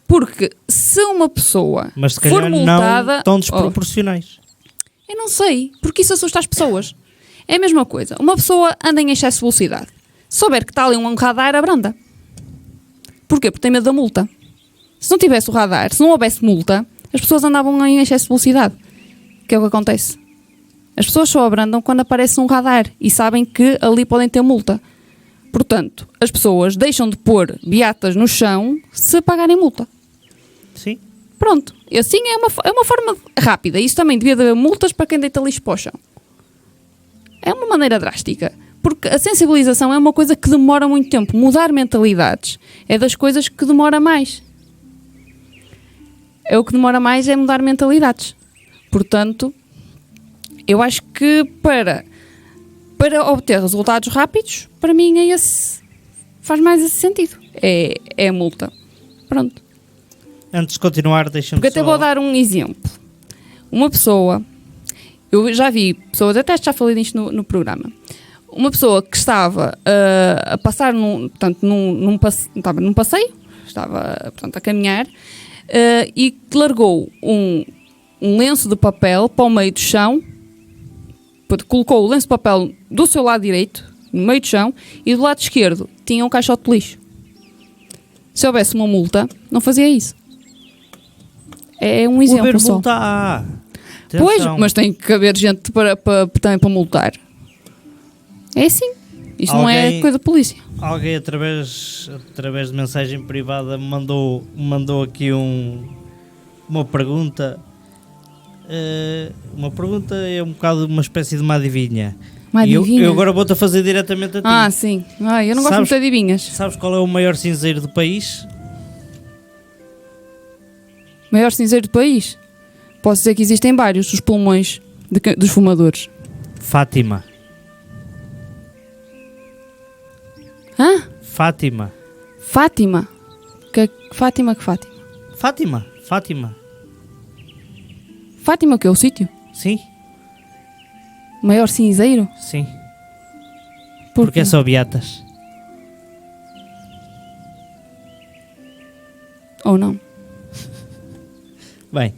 Porque se uma pessoa mas se for calhar multada, não tão desproporcionais. Eu não sei, porque isso assusta as pessoas. É a mesma coisa. Uma pessoa anda em excesso de velocidade. Se souber que está ali um radar, abranda. Porquê? Porque tem medo da multa. Se não tivesse o radar, se não houvesse multa, as pessoas andavam em excesso de velocidade. O que é o que acontece? As pessoas só abrandam quando aparece um radar e sabem que ali podem ter multa. Portanto, as pessoas deixam de pôr beatas no chão se pagarem multa. Sim. Pronto. E assim é uma forma rápida. Isso também devia haver multas para quem deita lixo para o chão. É uma maneira drástica. Porque a sensibilização é uma coisa que demora muito tempo. Mudar mentalidades é das coisas que demora mais. O que demora mais é mudar mentalidades. Portanto, eu acho que para obter resultados rápidos, para mim faz mais esse sentido. É a multa. Pronto. Antes de continuar, deixa-me Porque até vou dar um exemplo. Uma pessoa, eu já vi pessoas, até já falei disto no programa, uma pessoa que estava a passar estava num passeio, estava portanto, a caminhar, e largou um lenço de papel para o meio do chão, colocou o lenço de papel do seu lado direito, no meio do chão, e do lado esquerdo tinha um caixote de lixo. Se houvesse uma multa, não fazia isso. É um exemplo só. Atenção. Pois, mas tem que haver gente também para multar. É assim. Isto não é coisa da polícia. Alguém através de mensagem privada mandou aqui uma pergunta. Uma pergunta é um bocado uma espécie de uma adivinha. Uma adivinha? Eu agora vou-te a fazer diretamente a ti. Ah, sim. Eu não gosto muito de adivinhas. Sabes qual é o maior cinzeiro do país? Maior cinzeiro do país? Posso dizer que existem vários, os pulmões dos fumadores. Fátima. Hã? Fátima. Fátima? Fátima? Fátima. Fátima, o que é o sítio? Sim, Maior cinzeiro? sim. Por Porque é só beatas. Ou não? Bem,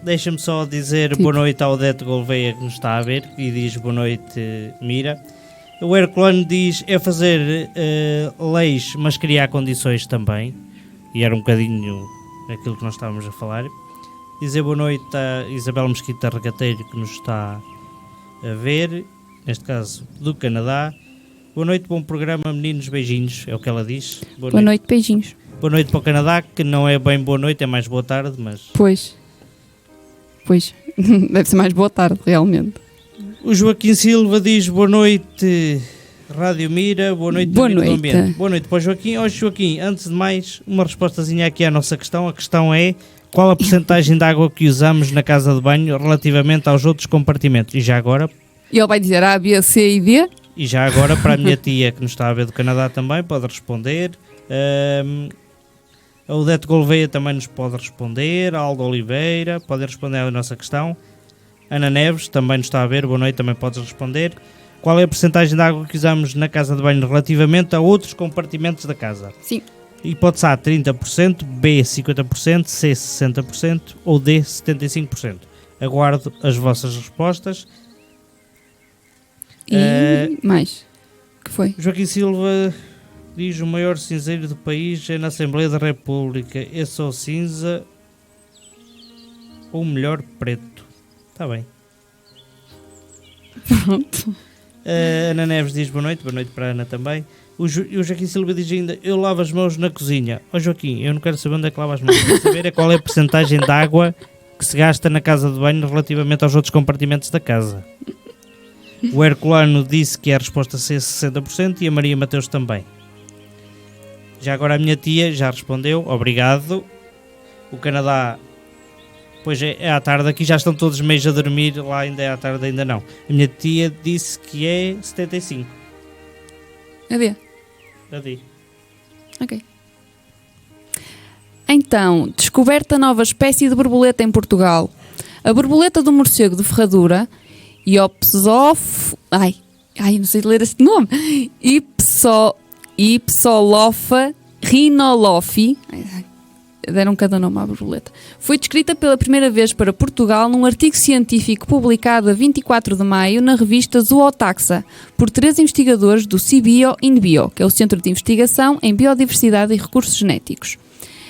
deixa-me só dizer boa noite ao Odete Gouveia que nos está a ver e diz boa noite, Mira. O Herculano diz é fazer leis, mas criar condições também. E era um bocadinho aquilo que nós estávamos a falar. Dizer boa noite a Isabel Mesquita Regateiro que nos está a ver, neste caso do Canadá. Boa noite, bom programa, meninos, beijinhos, é o que ela diz. Boa noite, beijinhos. Boa noite para o Canadá, que não é bem boa noite, é mais boa tarde, mas... Pois, deve ser mais boa tarde, realmente. O Joaquim Silva diz boa noite, Rádio Mira, boa noite, boa noite. Do ambiente. Boa noite para o Joaquim. Ó Joaquim, antes de mais, uma respostazinha aqui à nossa questão. A questão é, qual a percentagem de água que usamos na casa de banho relativamente aos outros compartimentos? E já agora... E ele vai dizer A, B, C e D? E já agora, para a minha tia que nos está a ver do Canadá também, pode responder. A Odete Gouveia também nos pode responder. A Aldo Oliveira pode responder à nossa questão. Ana Neves também nos está a ver, boa noite, também podes responder. Qual é a percentagem de água que usamos na casa de banho relativamente a outros compartimentos da casa? Sim. Hipótese A, 30%, B, 50%, C, 60% ou D, 75%. Aguardo as vossas respostas. E mais? O que foi? Joaquim Silva diz o maior cinzeiro do país é na Assembleia da República. É só cinza ou melhor preto? Está bem. Pronto. Ana Neves diz boa noite para a Ana também. O Joaquim Silva diz ainda, eu lavo as mãos na cozinha. Ó Joaquim, eu não quero saber onde é que lava as mãos. Quero saber qual é a percentagem de água que se gasta na casa de banho relativamente aos outros compartimentos da casa. O Herculano disse que a resposta C é 60% e a Maria Mateus também. Já agora a minha tia já respondeu, obrigado. O Canadá, pois é à tarde, aqui já estão todos meios a dormir, lá ainda é à tarde, ainda não. A minha tia disse que é 75. A D. A D. Ok. Então, descoberta nova espécie de borboleta em Portugal. A borboleta do morcego de ferradura, não sei ler este nome. Ipsolofa rhinolophi. Deram cada nome à borboleta. Foi descrita pela primeira vez para Portugal num artigo científico publicado a 24 de maio na revista Zootaxa, por 3 investigadores do CBio InBio, que é o Centro de Investigação em Biodiversidade e Recursos Genéticos.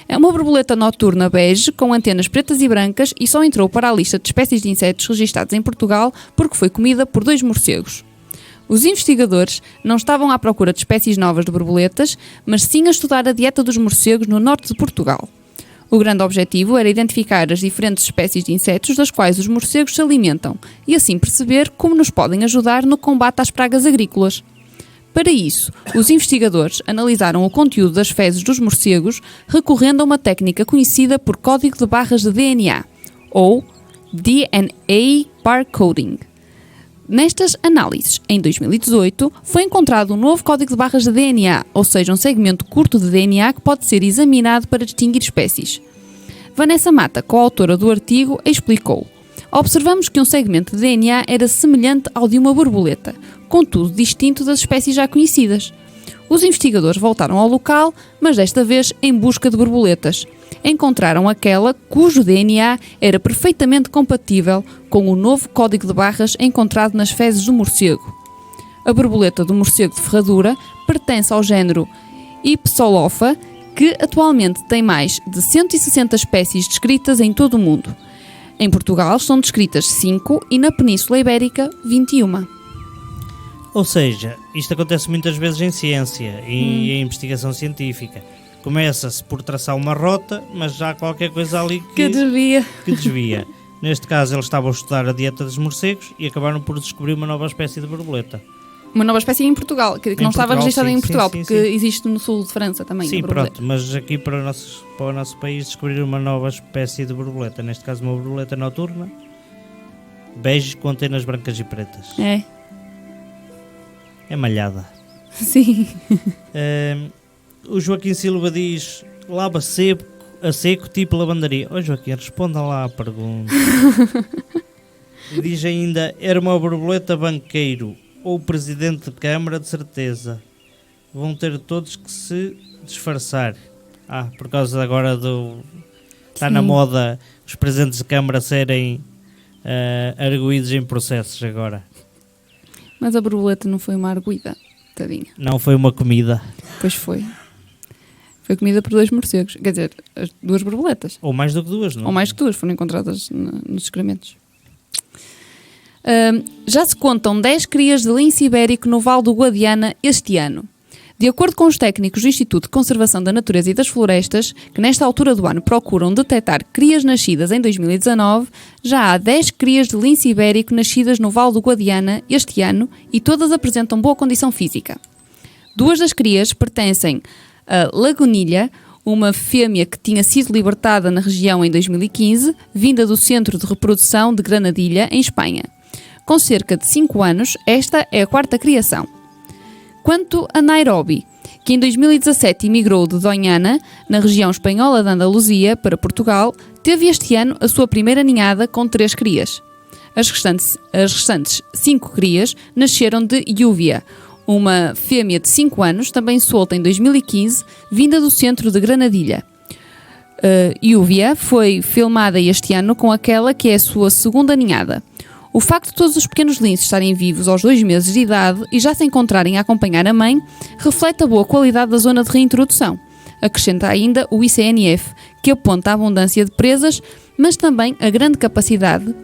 É uma borboleta noturna bege, com antenas pretas e brancas, e só entrou para a lista de espécies de insetos registados em Portugal porque foi comida por 2 morcegos. Os investigadores não estavam à procura de espécies novas de borboletas, mas sim a estudar a dieta dos morcegos no norte de Portugal. O grande objetivo era identificar as diferentes espécies de insetos das quais os morcegos se alimentam e assim perceber como nos podem ajudar no combate às pragas agrícolas. Para isso, os investigadores analisaram o conteúdo das fezes dos morcegos recorrendo a uma técnica conhecida por código de barras de DNA, ou DNA barcoding. Nestas análises, em 2018, foi encontrado um novo código de barras de DNA, ou seja, um segmento curto de DNA que pode ser examinado para distinguir espécies. Vanessa Mata, coautora do artigo, explicou: observamos que um segmento de DNA era semelhante ao de uma borboleta, contudo distinto das espécies já conhecidas. Os investigadores voltaram ao local, mas desta vez em busca de borboletas. Encontraram aquela cujo DNA era perfeitamente compatível com o novo código de barras encontrado nas fezes do morcego. A borboleta do morcego de ferradura pertence ao género Ipsolofa, que atualmente tem mais de 160 espécies descritas em todo o mundo. Em Portugal são descritas 5 e na Península Ibérica 21. Ou seja, isto acontece muitas vezes em ciência e em investigação científica. Começa-se por traçar uma rota, mas já há qualquer coisa ali Que desvia. Neste caso, eles estavam a estudar a dieta dos morcegos e acabaram por descobrir uma nova espécie de borboleta. Uma nova espécie em Portugal, que não estava registrada em Portugal, porque existe no sul de França também. Sim, pronto, mas aqui para o nosso país descobriram uma nova espécie de borboleta. Neste caso, uma borboleta noturna, bege com antenas brancas e pretas. É malhada. Sim. O Joaquim Silva diz: lava a seco tipo lavandaria. Joaquim, responda lá à pergunta. Diz ainda: era uma borboleta banqueiro ou presidente de Câmara, de certeza. Vão ter todos que se disfarçar. Por causa agora do... Está na moda os presidentes de Câmara serem arguídos em processos agora. Mas a borboleta não foi uma arguida, tadinha. Não foi uma comida. Pois foi. Foi comida por 2 morcegos. Quer dizer, as 2 borboletas. Ou mais do que 2, não? Ou mais que 2, foram encontradas nos excrementos. Já se contam 10 crias de lince ibérico no Vale do Guadiana este ano. De acordo com os técnicos do Instituto de Conservação da Natureza e das Florestas, que nesta altura do ano procuram detectar crias nascidas em 2019, já há 10 crias de lince ibérico nascidas no Vale do Guadiana este ano e todas apresentam boa condição física. 2 das crias pertencem a Lagunilha, uma fêmea que tinha sido libertada na região em 2015, vinda do Centro de Reprodução de Granadilha, em Espanha. Com cerca de 5 anos, esta é a 4ª criação. Quanto a Nairobi, que em 2017 emigrou de Doñana, na região espanhola de Andaluzia, para Portugal, teve este ano a sua primeira ninhada com 3 crias. As restantes 5 crias nasceram de Lluvia, uma fêmea de 5 anos, também solta em 2015, vinda do centro de Granadilha. Lluvia foi filmada este ano com aquela que é a sua segunda ninhada. O facto de todos os pequenos linces estarem vivos aos 2 meses de idade e já se encontrarem a acompanhar a mãe, reflete a boa qualidade da zona de reintrodução. Acrescenta ainda o ICNF, que aponta a abundância de presas, mas também a grande capacidade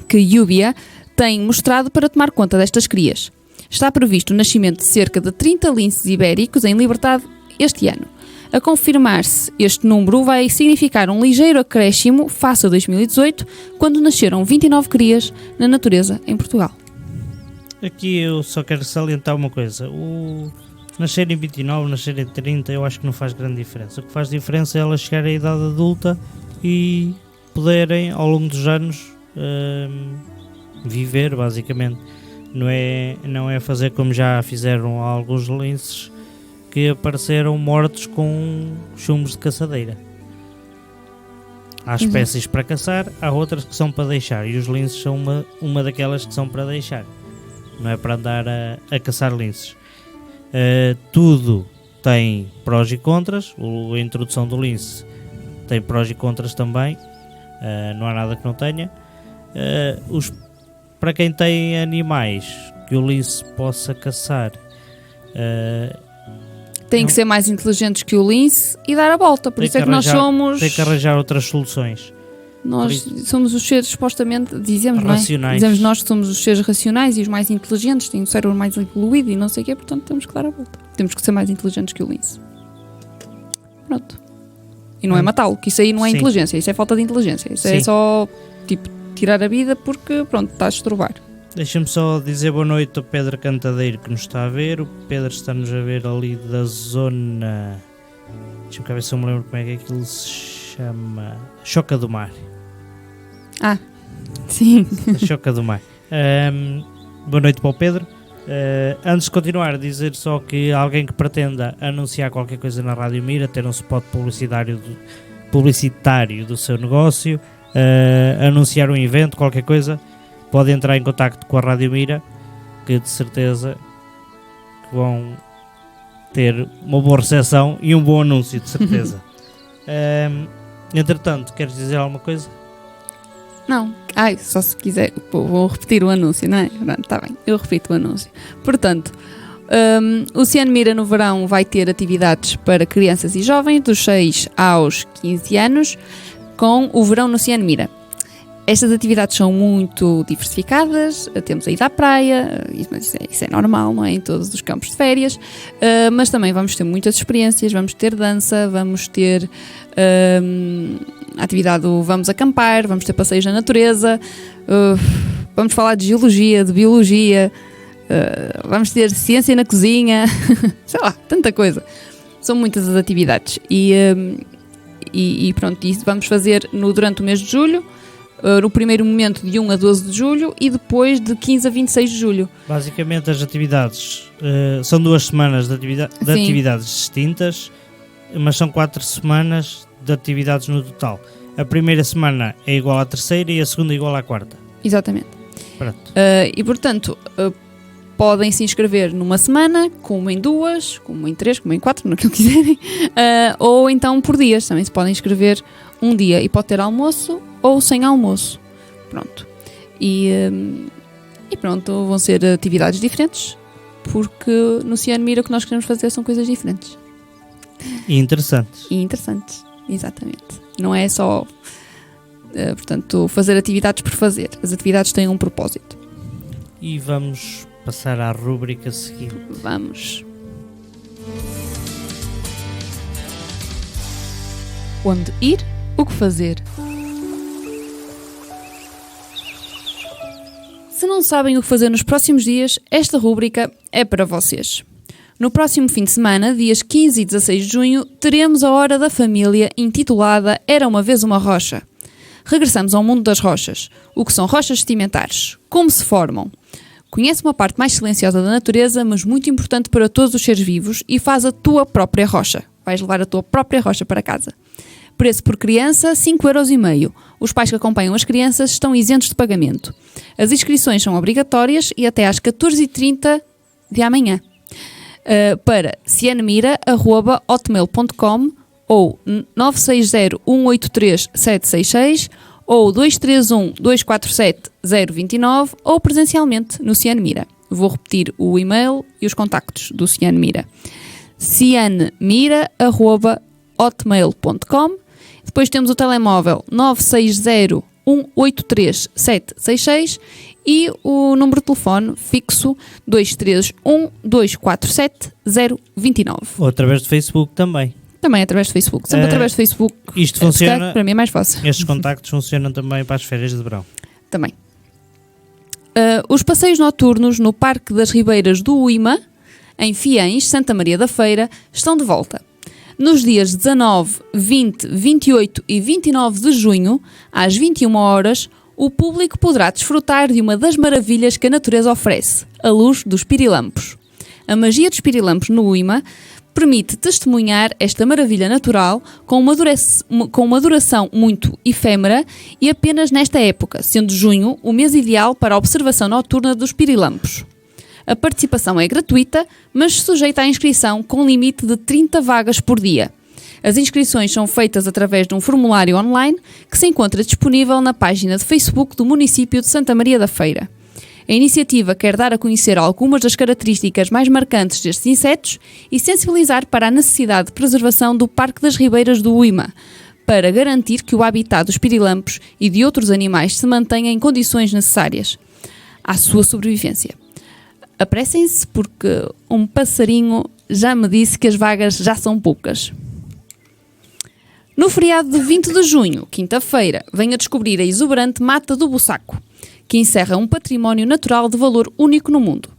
que Lluvia tem mostrado para tomar conta destas crias. Está previsto o nascimento de cerca de 30 linces ibéricos em liberdade este ano. A confirmar-se este número vai significar um ligeiro acréscimo face a 2018, quando nasceram 29 crias na natureza em Portugal. Aqui eu só quero salientar uma coisa. O nascer em 29, nascer em 30, eu acho que não faz grande diferença. O que faz diferença é elas chegarem à idade adulta e poderem, ao longo dos anos, viver, basicamente. Não é fazer como já fizeram alguns linces, que apareceram mortos com chumbos de caçadeira. Há espécies para caçar, há outras que são para deixar, e os linces são uma daquelas que são para deixar. Não é para andar a caçar linces. Tudo tem prós e contras. A introdução do lince tem prós e contras também. Não há nada que não tenha. Para quem tem animais que o lince possa caçar, têm que ser mais inteligentes que o lince e dar a volta. Por isso é que nós somos... Tem que arranjar outras soluções. Nós somos os seres, supostamente, dizemos, racionais. Não é? Dizemos nós que somos os seres racionais e os mais inteligentes, têm o cérebro mais evoluído e não sei o quê, portanto temos que dar a volta. Temos que ser mais inteligentes que o lince. Pronto. E não é matá-lo, que isso aí não é inteligência, isso é falta de inteligência. Isso é só, tipo, tirar a vida porque, pronto, está a estrovar. Deixa-me só dizer boa noite ao Pedro Cantadeiro que nos está a ver. O Pedro está-nos a ver ali da zona... Deixa-me cá ver se eu me lembro como é que aquilo se chama... Choca do Mar. Sim. Choca do Mar. Boa noite para o Pedro. Antes de continuar, dizer só que alguém que pretenda anunciar qualquer coisa na Rádio Mira, ter um spot publicitário do seu negócio, anunciar um evento, qualquer coisa, pode entrar em contacto com a Rádio Mira, que de certeza que vão ter uma boa recepção e um bom anúncio, de certeza. Entretanto, queres dizer alguma coisa? Não. Só se quiser. Vou repetir o anúncio, não é? Está bem, eu repito o anúncio. Portanto, o Oceano Mira no verão vai ter atividades para crianças e jovens dos 6 aos 15 anos com o Verão no Oceano Mira. Estas atividades são muito diversificadas, temos a ida à praia, isso é normal, não é? Em todos os campos de férias, mas também vamos ter muitas experiências, vamos ter dança, vamos ter a atividade do vamos acampar, vamos ter passeios na natureza, vamos falar de geologia, de biologia, vamos ter ciência na cozinha, sei lá, tanta coisa. São muitas as atividades e pronto, isso vamos fazer durante o mês de julho, no primeiro momento de 1 a 12 de julho e depois de 15 a 26 de julho. Basicamente as atividades são 2 semanas de atividades distintas, mas são 4 semanas de atividades no total. A primeira semana é igual à terceira e a segunda igual à quarta. Exatamente. Pronto. E portanto, podem se inscrever numa semana, como em 2, como em 3, como em 4, naquilo que quiserem, ou então por dias, também se podem inscrever um dia e pode ter almoço ou sem almoço. Pronto. E pronto, vão ser atividades diferentes, porque no Ciano Mira o que nós queremos fazer são coisas diferentes. E interessantes. E interessantes, exatamente. Não é só, portanto, fazer atividades por fazer. As atividades têm um propósito. E vamos passar à rúbrica seguinte. Vamos. Onde ir? O que fazer? Se não sabem o que fazer nos próximos dias, esta rúbrica é para vocês. No próximo fim de semana, dias 15 e 16 de junho, teremos a Hora da Família intitulada Era uma vez uma rocha. Regressamos ao mundo das rochas. O que são rochas sedimentares? Como se formam? Conhece uma parte mais silenciosa da natureza, mas muito importante para todos os seres vivos e faz a tua própria rocha. Vais levar a tua própria rocha para casa. Preço por criança, 5,5€. Os pais que acompanham as crianças estão isentos de pagamento. As inscrições são obrigatórias e até às 14h30 de amanhã. Para cianemira@hotmail.com ou 960-183-766 ou 231-247-029 ou presencialmente no Cianemira. Vou repetir o e-mail e os contactos do Cianemira. cianemira@hotmail.com. Depois temos o telemóvel 960-183-766 e o número de telefone fixo 231-247-029. Ou através do Facebook também. Também através do Facebook. Sempre através do Facebook. Isto funciona. Para mim é mais fácil. Estes contactos funcionam também para as férias de verão. Também. Os passeios noturnos no Parque das Ribeiras do Uima, em Fiães, Santa Maria da Feira, estão de volta. Nos dias 19, 20, 28 e 29 de junho, às 21 horas, o público poderá desfrutar de uma das maravilhas que a natureza oferece, a luz dos pirilampos. A magia dos pirilampos no Uima permite testemunhar esta maravilha natural com uma duração muito efêmera e apenas nesta época, sendo junho o mês ideal para a observação noturna dos pirilampos. A participação é gratuita, mas sujeita à inscrição com limite de 30 vagas por dia. As inscrições são feitas através de um formulário online que se encontra disponível na página de Facebook do município de Santa Maria da Feira. A iniciativa quer dar a conhecer algumas das características mais marcantes destes insetos e sensibilizar para a necessidade de preservação do Parque das Ribeiras do Uima, para garantir que o habitat dos pirilampos e de outros animais se mantenha em condições necessárias à sua sobrevivência. Apressem-se porque um passarinho já me disse que as vagas já são poucas. No feriado de 20 de junho, quinta-feira, venha descobrir a exuberante Mata do Bussaco, que encerra um património natural de valor único no mundo.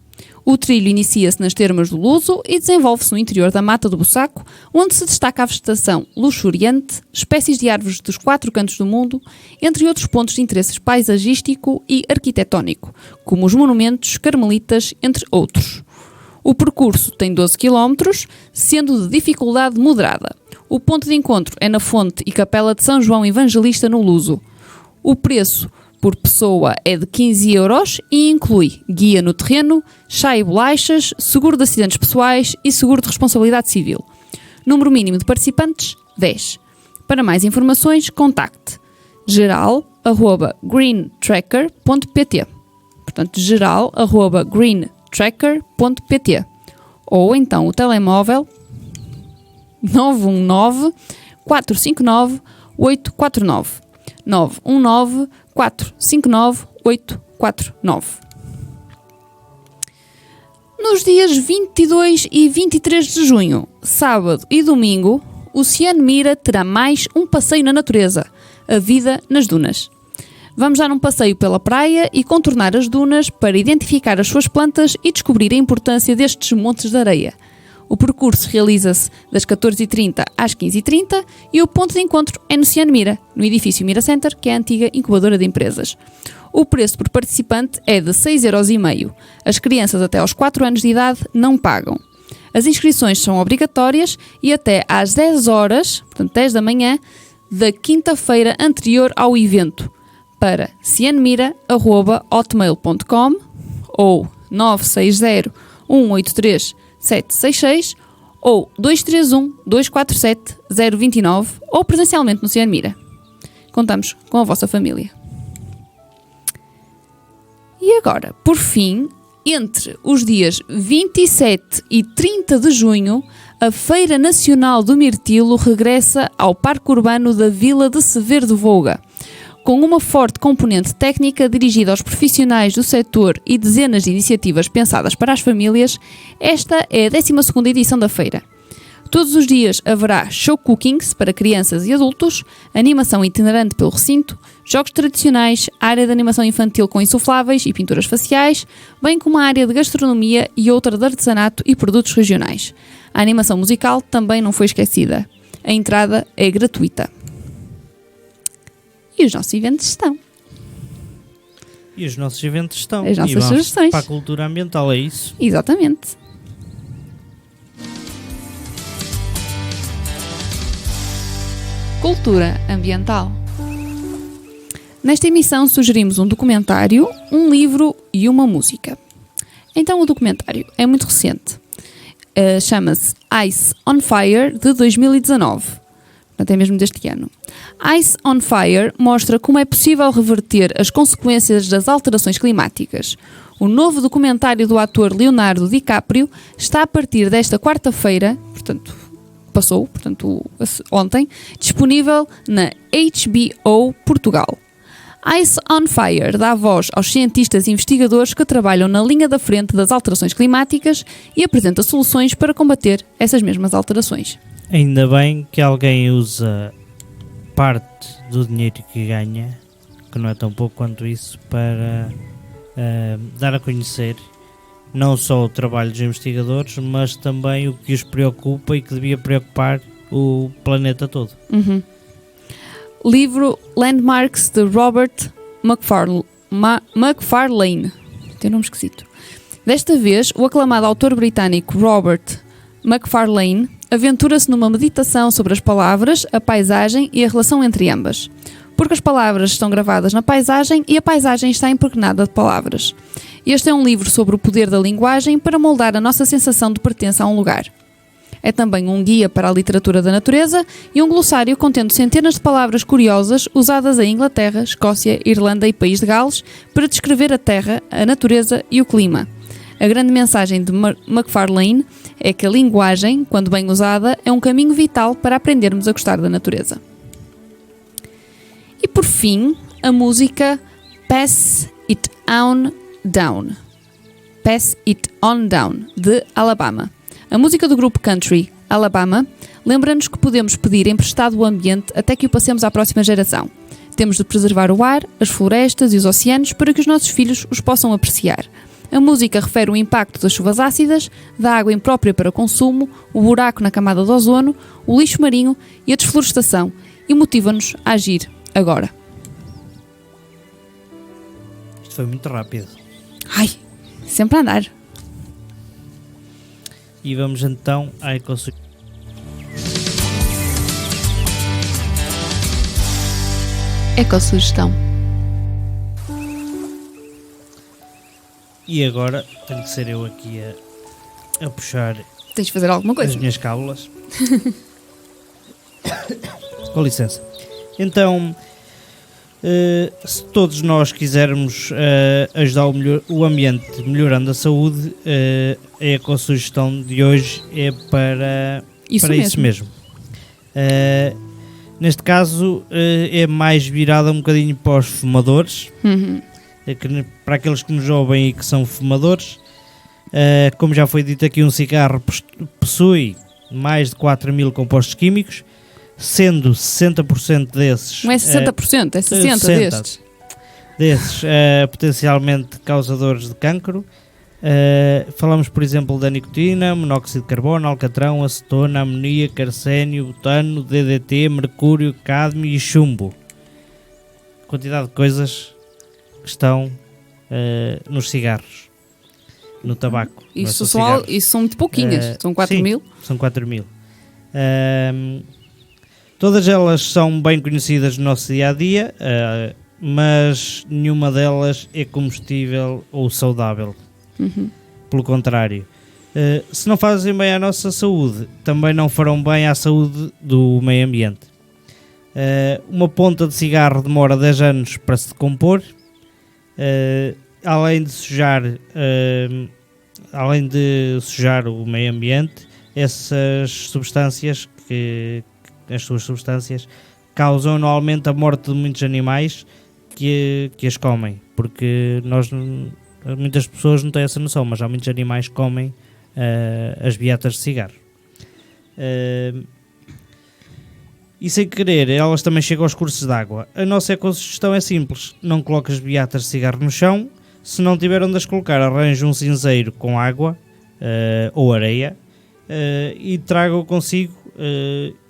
O trilho inicia-se nas termas do Luso e desenvolve-se no interior da Mata do Bussaco, onde se destaca a vegetação luxuriante, espécies de árvores dos 4 cantos do mundo, entre outros pontos de interesse paisagístico e arquitetónico, como os monumentos carmelitas, entre outros. O percurso tem 12 km, sendo de dificuldade moderada. O ponto de encontro é na fonte e capela de São João Evangelista no Luso. O preço por pessoa é de 15€ e inclui guia no terreno, chá e bolachas, seguro de acidentes pessoais e seguro de responsabilidade civil. Número mínimo de participantes, 10. Para mais informações, contacte geral@greentracker.pt. Portanto, geral@greentracker.pt. Ou então o telemóvel 919 459 849. 919 459 849. Nos dias 22 e 23 de junho, sábado e domingo, o Oceano Mira terá mais um passeio na natureza, a vida nas dunas. Vamos dar um passeio pela praia e contornar as dunas para identificar as suas plantas e descobrir a importância destes montes de areia. O percurso realiza-se das 14h30 às 15h30 e o ponto de encontro é no Oceano Mira, no edifício Mira Center, que é a antiga incubadora de empresas. O preço por participante é de 6,5€. As crianças até aos 4 anos de idade não pagam. As inscrições são obrigatórias e até às 10 horas, portanto 10 da manhã, da quinta-feira anterior ao evento, para cianemira@hotmail.com ou 960 183 766 ou 231 247 029 ou presencialmente no Oceano Mira. Contamos com a vossa família. E agora, por fim, entre os dias 27 e 30 de junho, a Feira Nacional do Mirtilo regressa ao Parque Urbano da Vila de Severo de Voga. Com uma forte componente técnica dirigida aos profissionais do setor e dezenas de iniciativas pensadas para as famílias, esta é a 12ª edição da feira. Todos os dias haverá show cookings para crianças e adultos, animação itinerante pelo recinto, jogos tradicionais, área de animação infantil com insufláveis e pinturas faciais, bem como a área de gastronomia e outra de artesanato e produtos regionais. A animação musical também não foi esquecida. A entrada é gratuita. E os nossos eventos estão. E os nossos eventos estão. As nossas sugestões. Para a cultura ambiental, é isso? Exatamente. Cultura ambiental. Nesta emissão sugerimos um documentário, um livro e uma música. Então o documentário é muito recente. Chama-se Ice on Fire, de 2019. Portanto, é mesmo deste ano. Ice on Fire mostra como é possível reverter as consequências das alterações climáticas. O novo documentário do ator Leonardo DiCaprio está a partir desta quarta-feira, passou ontem, disponível na HBO Portugal. Ice on Fire dá voz aos cientistas e investigadores que trabalham na linha da frente das alterações climáticas e apresenta soluções para combater essas mesmas alterações. Ainda bem que alguém usa parte do dinheiro que ganha, que não é tão pouco quanto isso, para dar a conhecer não só o trabalho dos investigadores, mas também o que os preocupa e que devia preocupar o planeta todo. Uhum. Livro Landmarks, de Robert McFarlane. Tem um nome esquisito. Desta vez, o aclamado autor britânico Robert McFarlane aventura-se numa meditação sobre as palavras, a paisagem e a relação entre ambas. Porque as palavras estão gravadas na paisagem e a paisagem está impregnada de palavras. Este é um livro sobre o poder da linguagem para moldar a nossa sensação de pertença a um lugar. É também um guia para a literatura da natureza e um glossário contendo centenas de palavras curiosas usadas em Inglaterra, Escócia, Irlanda e País de Gales para descrever a terra, a natureza e o clima. A grande mensagem de McFarlane é que a linguagem, quando bem usada, é um caminho vital para aprendermos a gostar da natureza. E por fim, a música Pass It On Down. Pass It On Down, de Alabama. A música do grupo country Alabama lembra-nos que podemos pedir emprestado o ambiente até que o passemos à próxima geração. Temos de preservar o ar, as florestas e os oceanos para que os nossos filhos os possam apreciar. A música refere o impacto das chuvas ácidas, da água imprópria para consumo, o buraco na camada do ozono, o lixo marinho e a desflorestação e motiva-nos a agir agora. Isto foi muito rápido. Ai, sempre a andar. E vamos então à ecossugestão. Ecossugestão. E agora tenho que ser eu aqui a puxar Tens de fazer alguma coisa. as minhas cábulas. Com licença. Então, se todos nós quisermos ajudar o ambiente melhorando a saúde, a ecossugestão de hoje é para isso mesmo. Neste caso é mais virada um bocadinho para os fumadores, para aqueles que nos ouvem e que são fumadores. Como já foi dito aqui, um cigarro possui mais de 4.000 compostos químicos, sendo 60% desses... Não é 60%, é 60% desses potencialmente causadores de cancro. Falamos, por exemplo, da nicotina, monóxido de carbono, alcatrão, acetona, amoníaco, arsénio, butano, DDT, mercúrio, cádmio e chumbo. Quantidade de coisas que estão nos cigarros, no tabaco. Isso são muito pouquinhas, são 4.000. São 4.000. Todas elas são bem conhecidas no nosso dia-a-dia, mas nenhuma delas é combustível ou saudável. Pelo contrário, se não fazem bem à nossa saúde, também não farão bem à saúde do meio ambiente. Uma ponta de cigarro demora 10 anos para se decompor, além de sujar o meio ambiente. Essas substâncias, as suas substâncias, causam anualmente a morte de muitos animais que as comem, porque muitas pessoas não têm essa noção, mas há muitos animais que comem as beatas de cigarro. E sem querer, elas também chegam aos cursos de água. A nossa ecosugestão é simples: não coloque as beatas de cigarro no chão. Se não tiver onde as colocar, arranje um cinzeiro com água ou areia e traga-o consigo,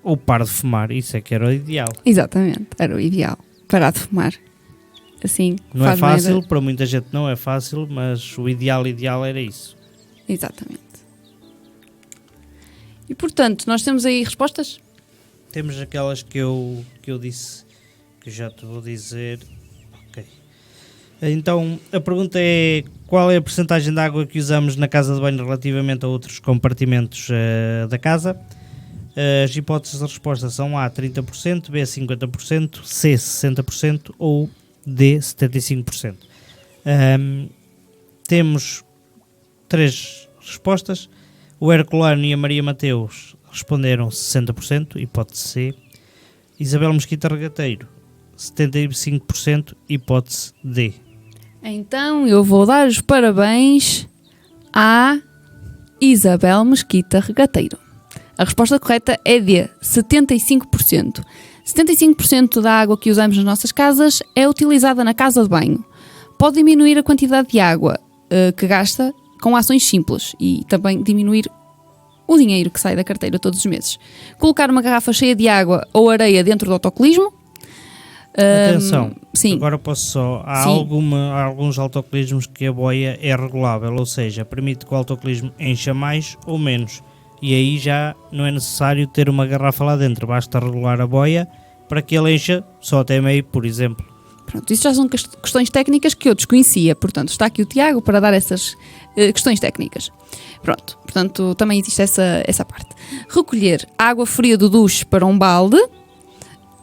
ou pare de fumar. Isso é que era o ideal. Exatamente, era o ideal. Parar de fumar. Assim, não é fácil, para muita gente não é fácil, mas o ideal era isso. Exatamente. E portanto, nós temos aí respostas? Temos aquelas que eu disse, que já te vou dizer. Ok. Então, a pergunta é: qual é a percentagem de água que usamos na casa de banho relativamente a outros compartimentos da casa? As hipóteses de resposta são A, 30%, B, 50%, C, 60% ou D, 75%. Temos 3 respostas. O Herculano e a Maria Mateus responderam 60%, hipótese C. Isabel Mesquita Regateiro, 75%, hipótese D. Então eu vou dar os parabéns à Isabel Mesquita Regateiro. A resposta correta é D, 75%. 75% da água que usamos nas nossas casas é utilizada na casa de banho. Pode diminuir a quantidade de água que gasta com ações simples e também diminuir o dinheiro que sai da carteira todos os meses. Colocar uma garrafa cheia de água ou areia dentro do autocolismo. Atenção, sim. Agora posso só... Há alguns autocolismos que a boia é regulável, ou seja, permite que o autocolismo encha mais ou menos. E aí já não é necessário ter uma garrafa lá dentro, basta regular a boia para que ele encha só até meio, por exemplo. Pronto, isso já são questões técnicas que eu desconhecia, portanto está aqui o Tiago para dar essas questões técnicas. Pronto, portanto também existe essa parte. Recolher água fria do duche para um balde,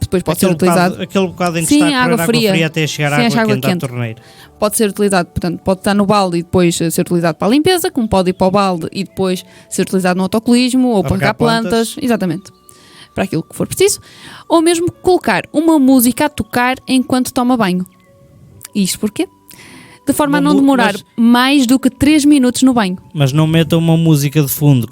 depois pode ser utilizado... Aquele bocado em que está a correr água fria até chegar à água quente à torneira. Pode ser utilizado, portanto, pode estar no balde e depois ser utilizado para a limpeza, como pode ir para o balde e depois ser utilizado no autocolismo ou para regar plantas. Exatamente. Para aquilo que for preciso. Ou mesmo colocar uma música a tocar enquanto toma banho. Isto porquê? De forma a não demorar mais do que 3 minutos no banho. Mas não metam uma música de fundo,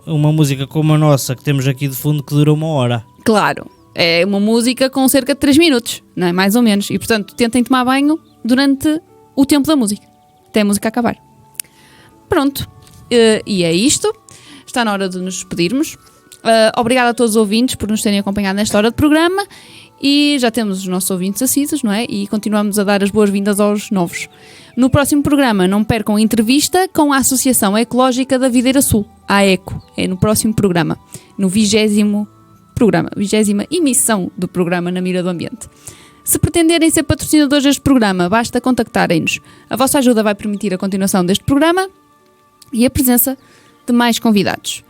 uma música como a nossa que temos aqui de fundo que dura 1 hora. Claro. É uma música com cerca de 3 minutos, não é? Mais ou menos. E portanto tentem tomar banho durante o tempo da música, até a música acabar. Pronto, e é isto. Está na hora de nos despedirmos. Obrigada a todos os ouvintes por nos terem acompanhado nesta hora de programa. E já temos os nossos ouvintes assíduos, não é? E continuamos a dar as boas-vindas aos novos. No próximo programa não percam a entrevista com a Associação Ecológica da Videira Sul, a ECO. É no próximo programa, no 20º programa, 20ª emissão do programa Na Mira do Ambiente. Se pretenderem ser patrocinadores deste programa, basta contactarem-nos. A vossa ajuda vai permitir a continuação deste programa e a presença de mais convidados.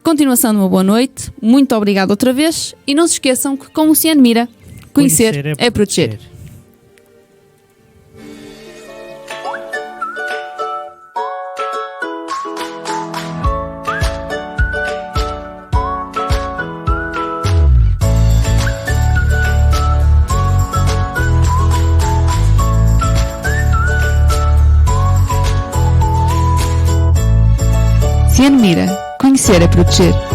Continuação de uma boa noite, muito obrigado outra vez e não se esqueçam que com o Cian Mira, conhecer é proteger. Higiene Mira. Conhecer é proteger.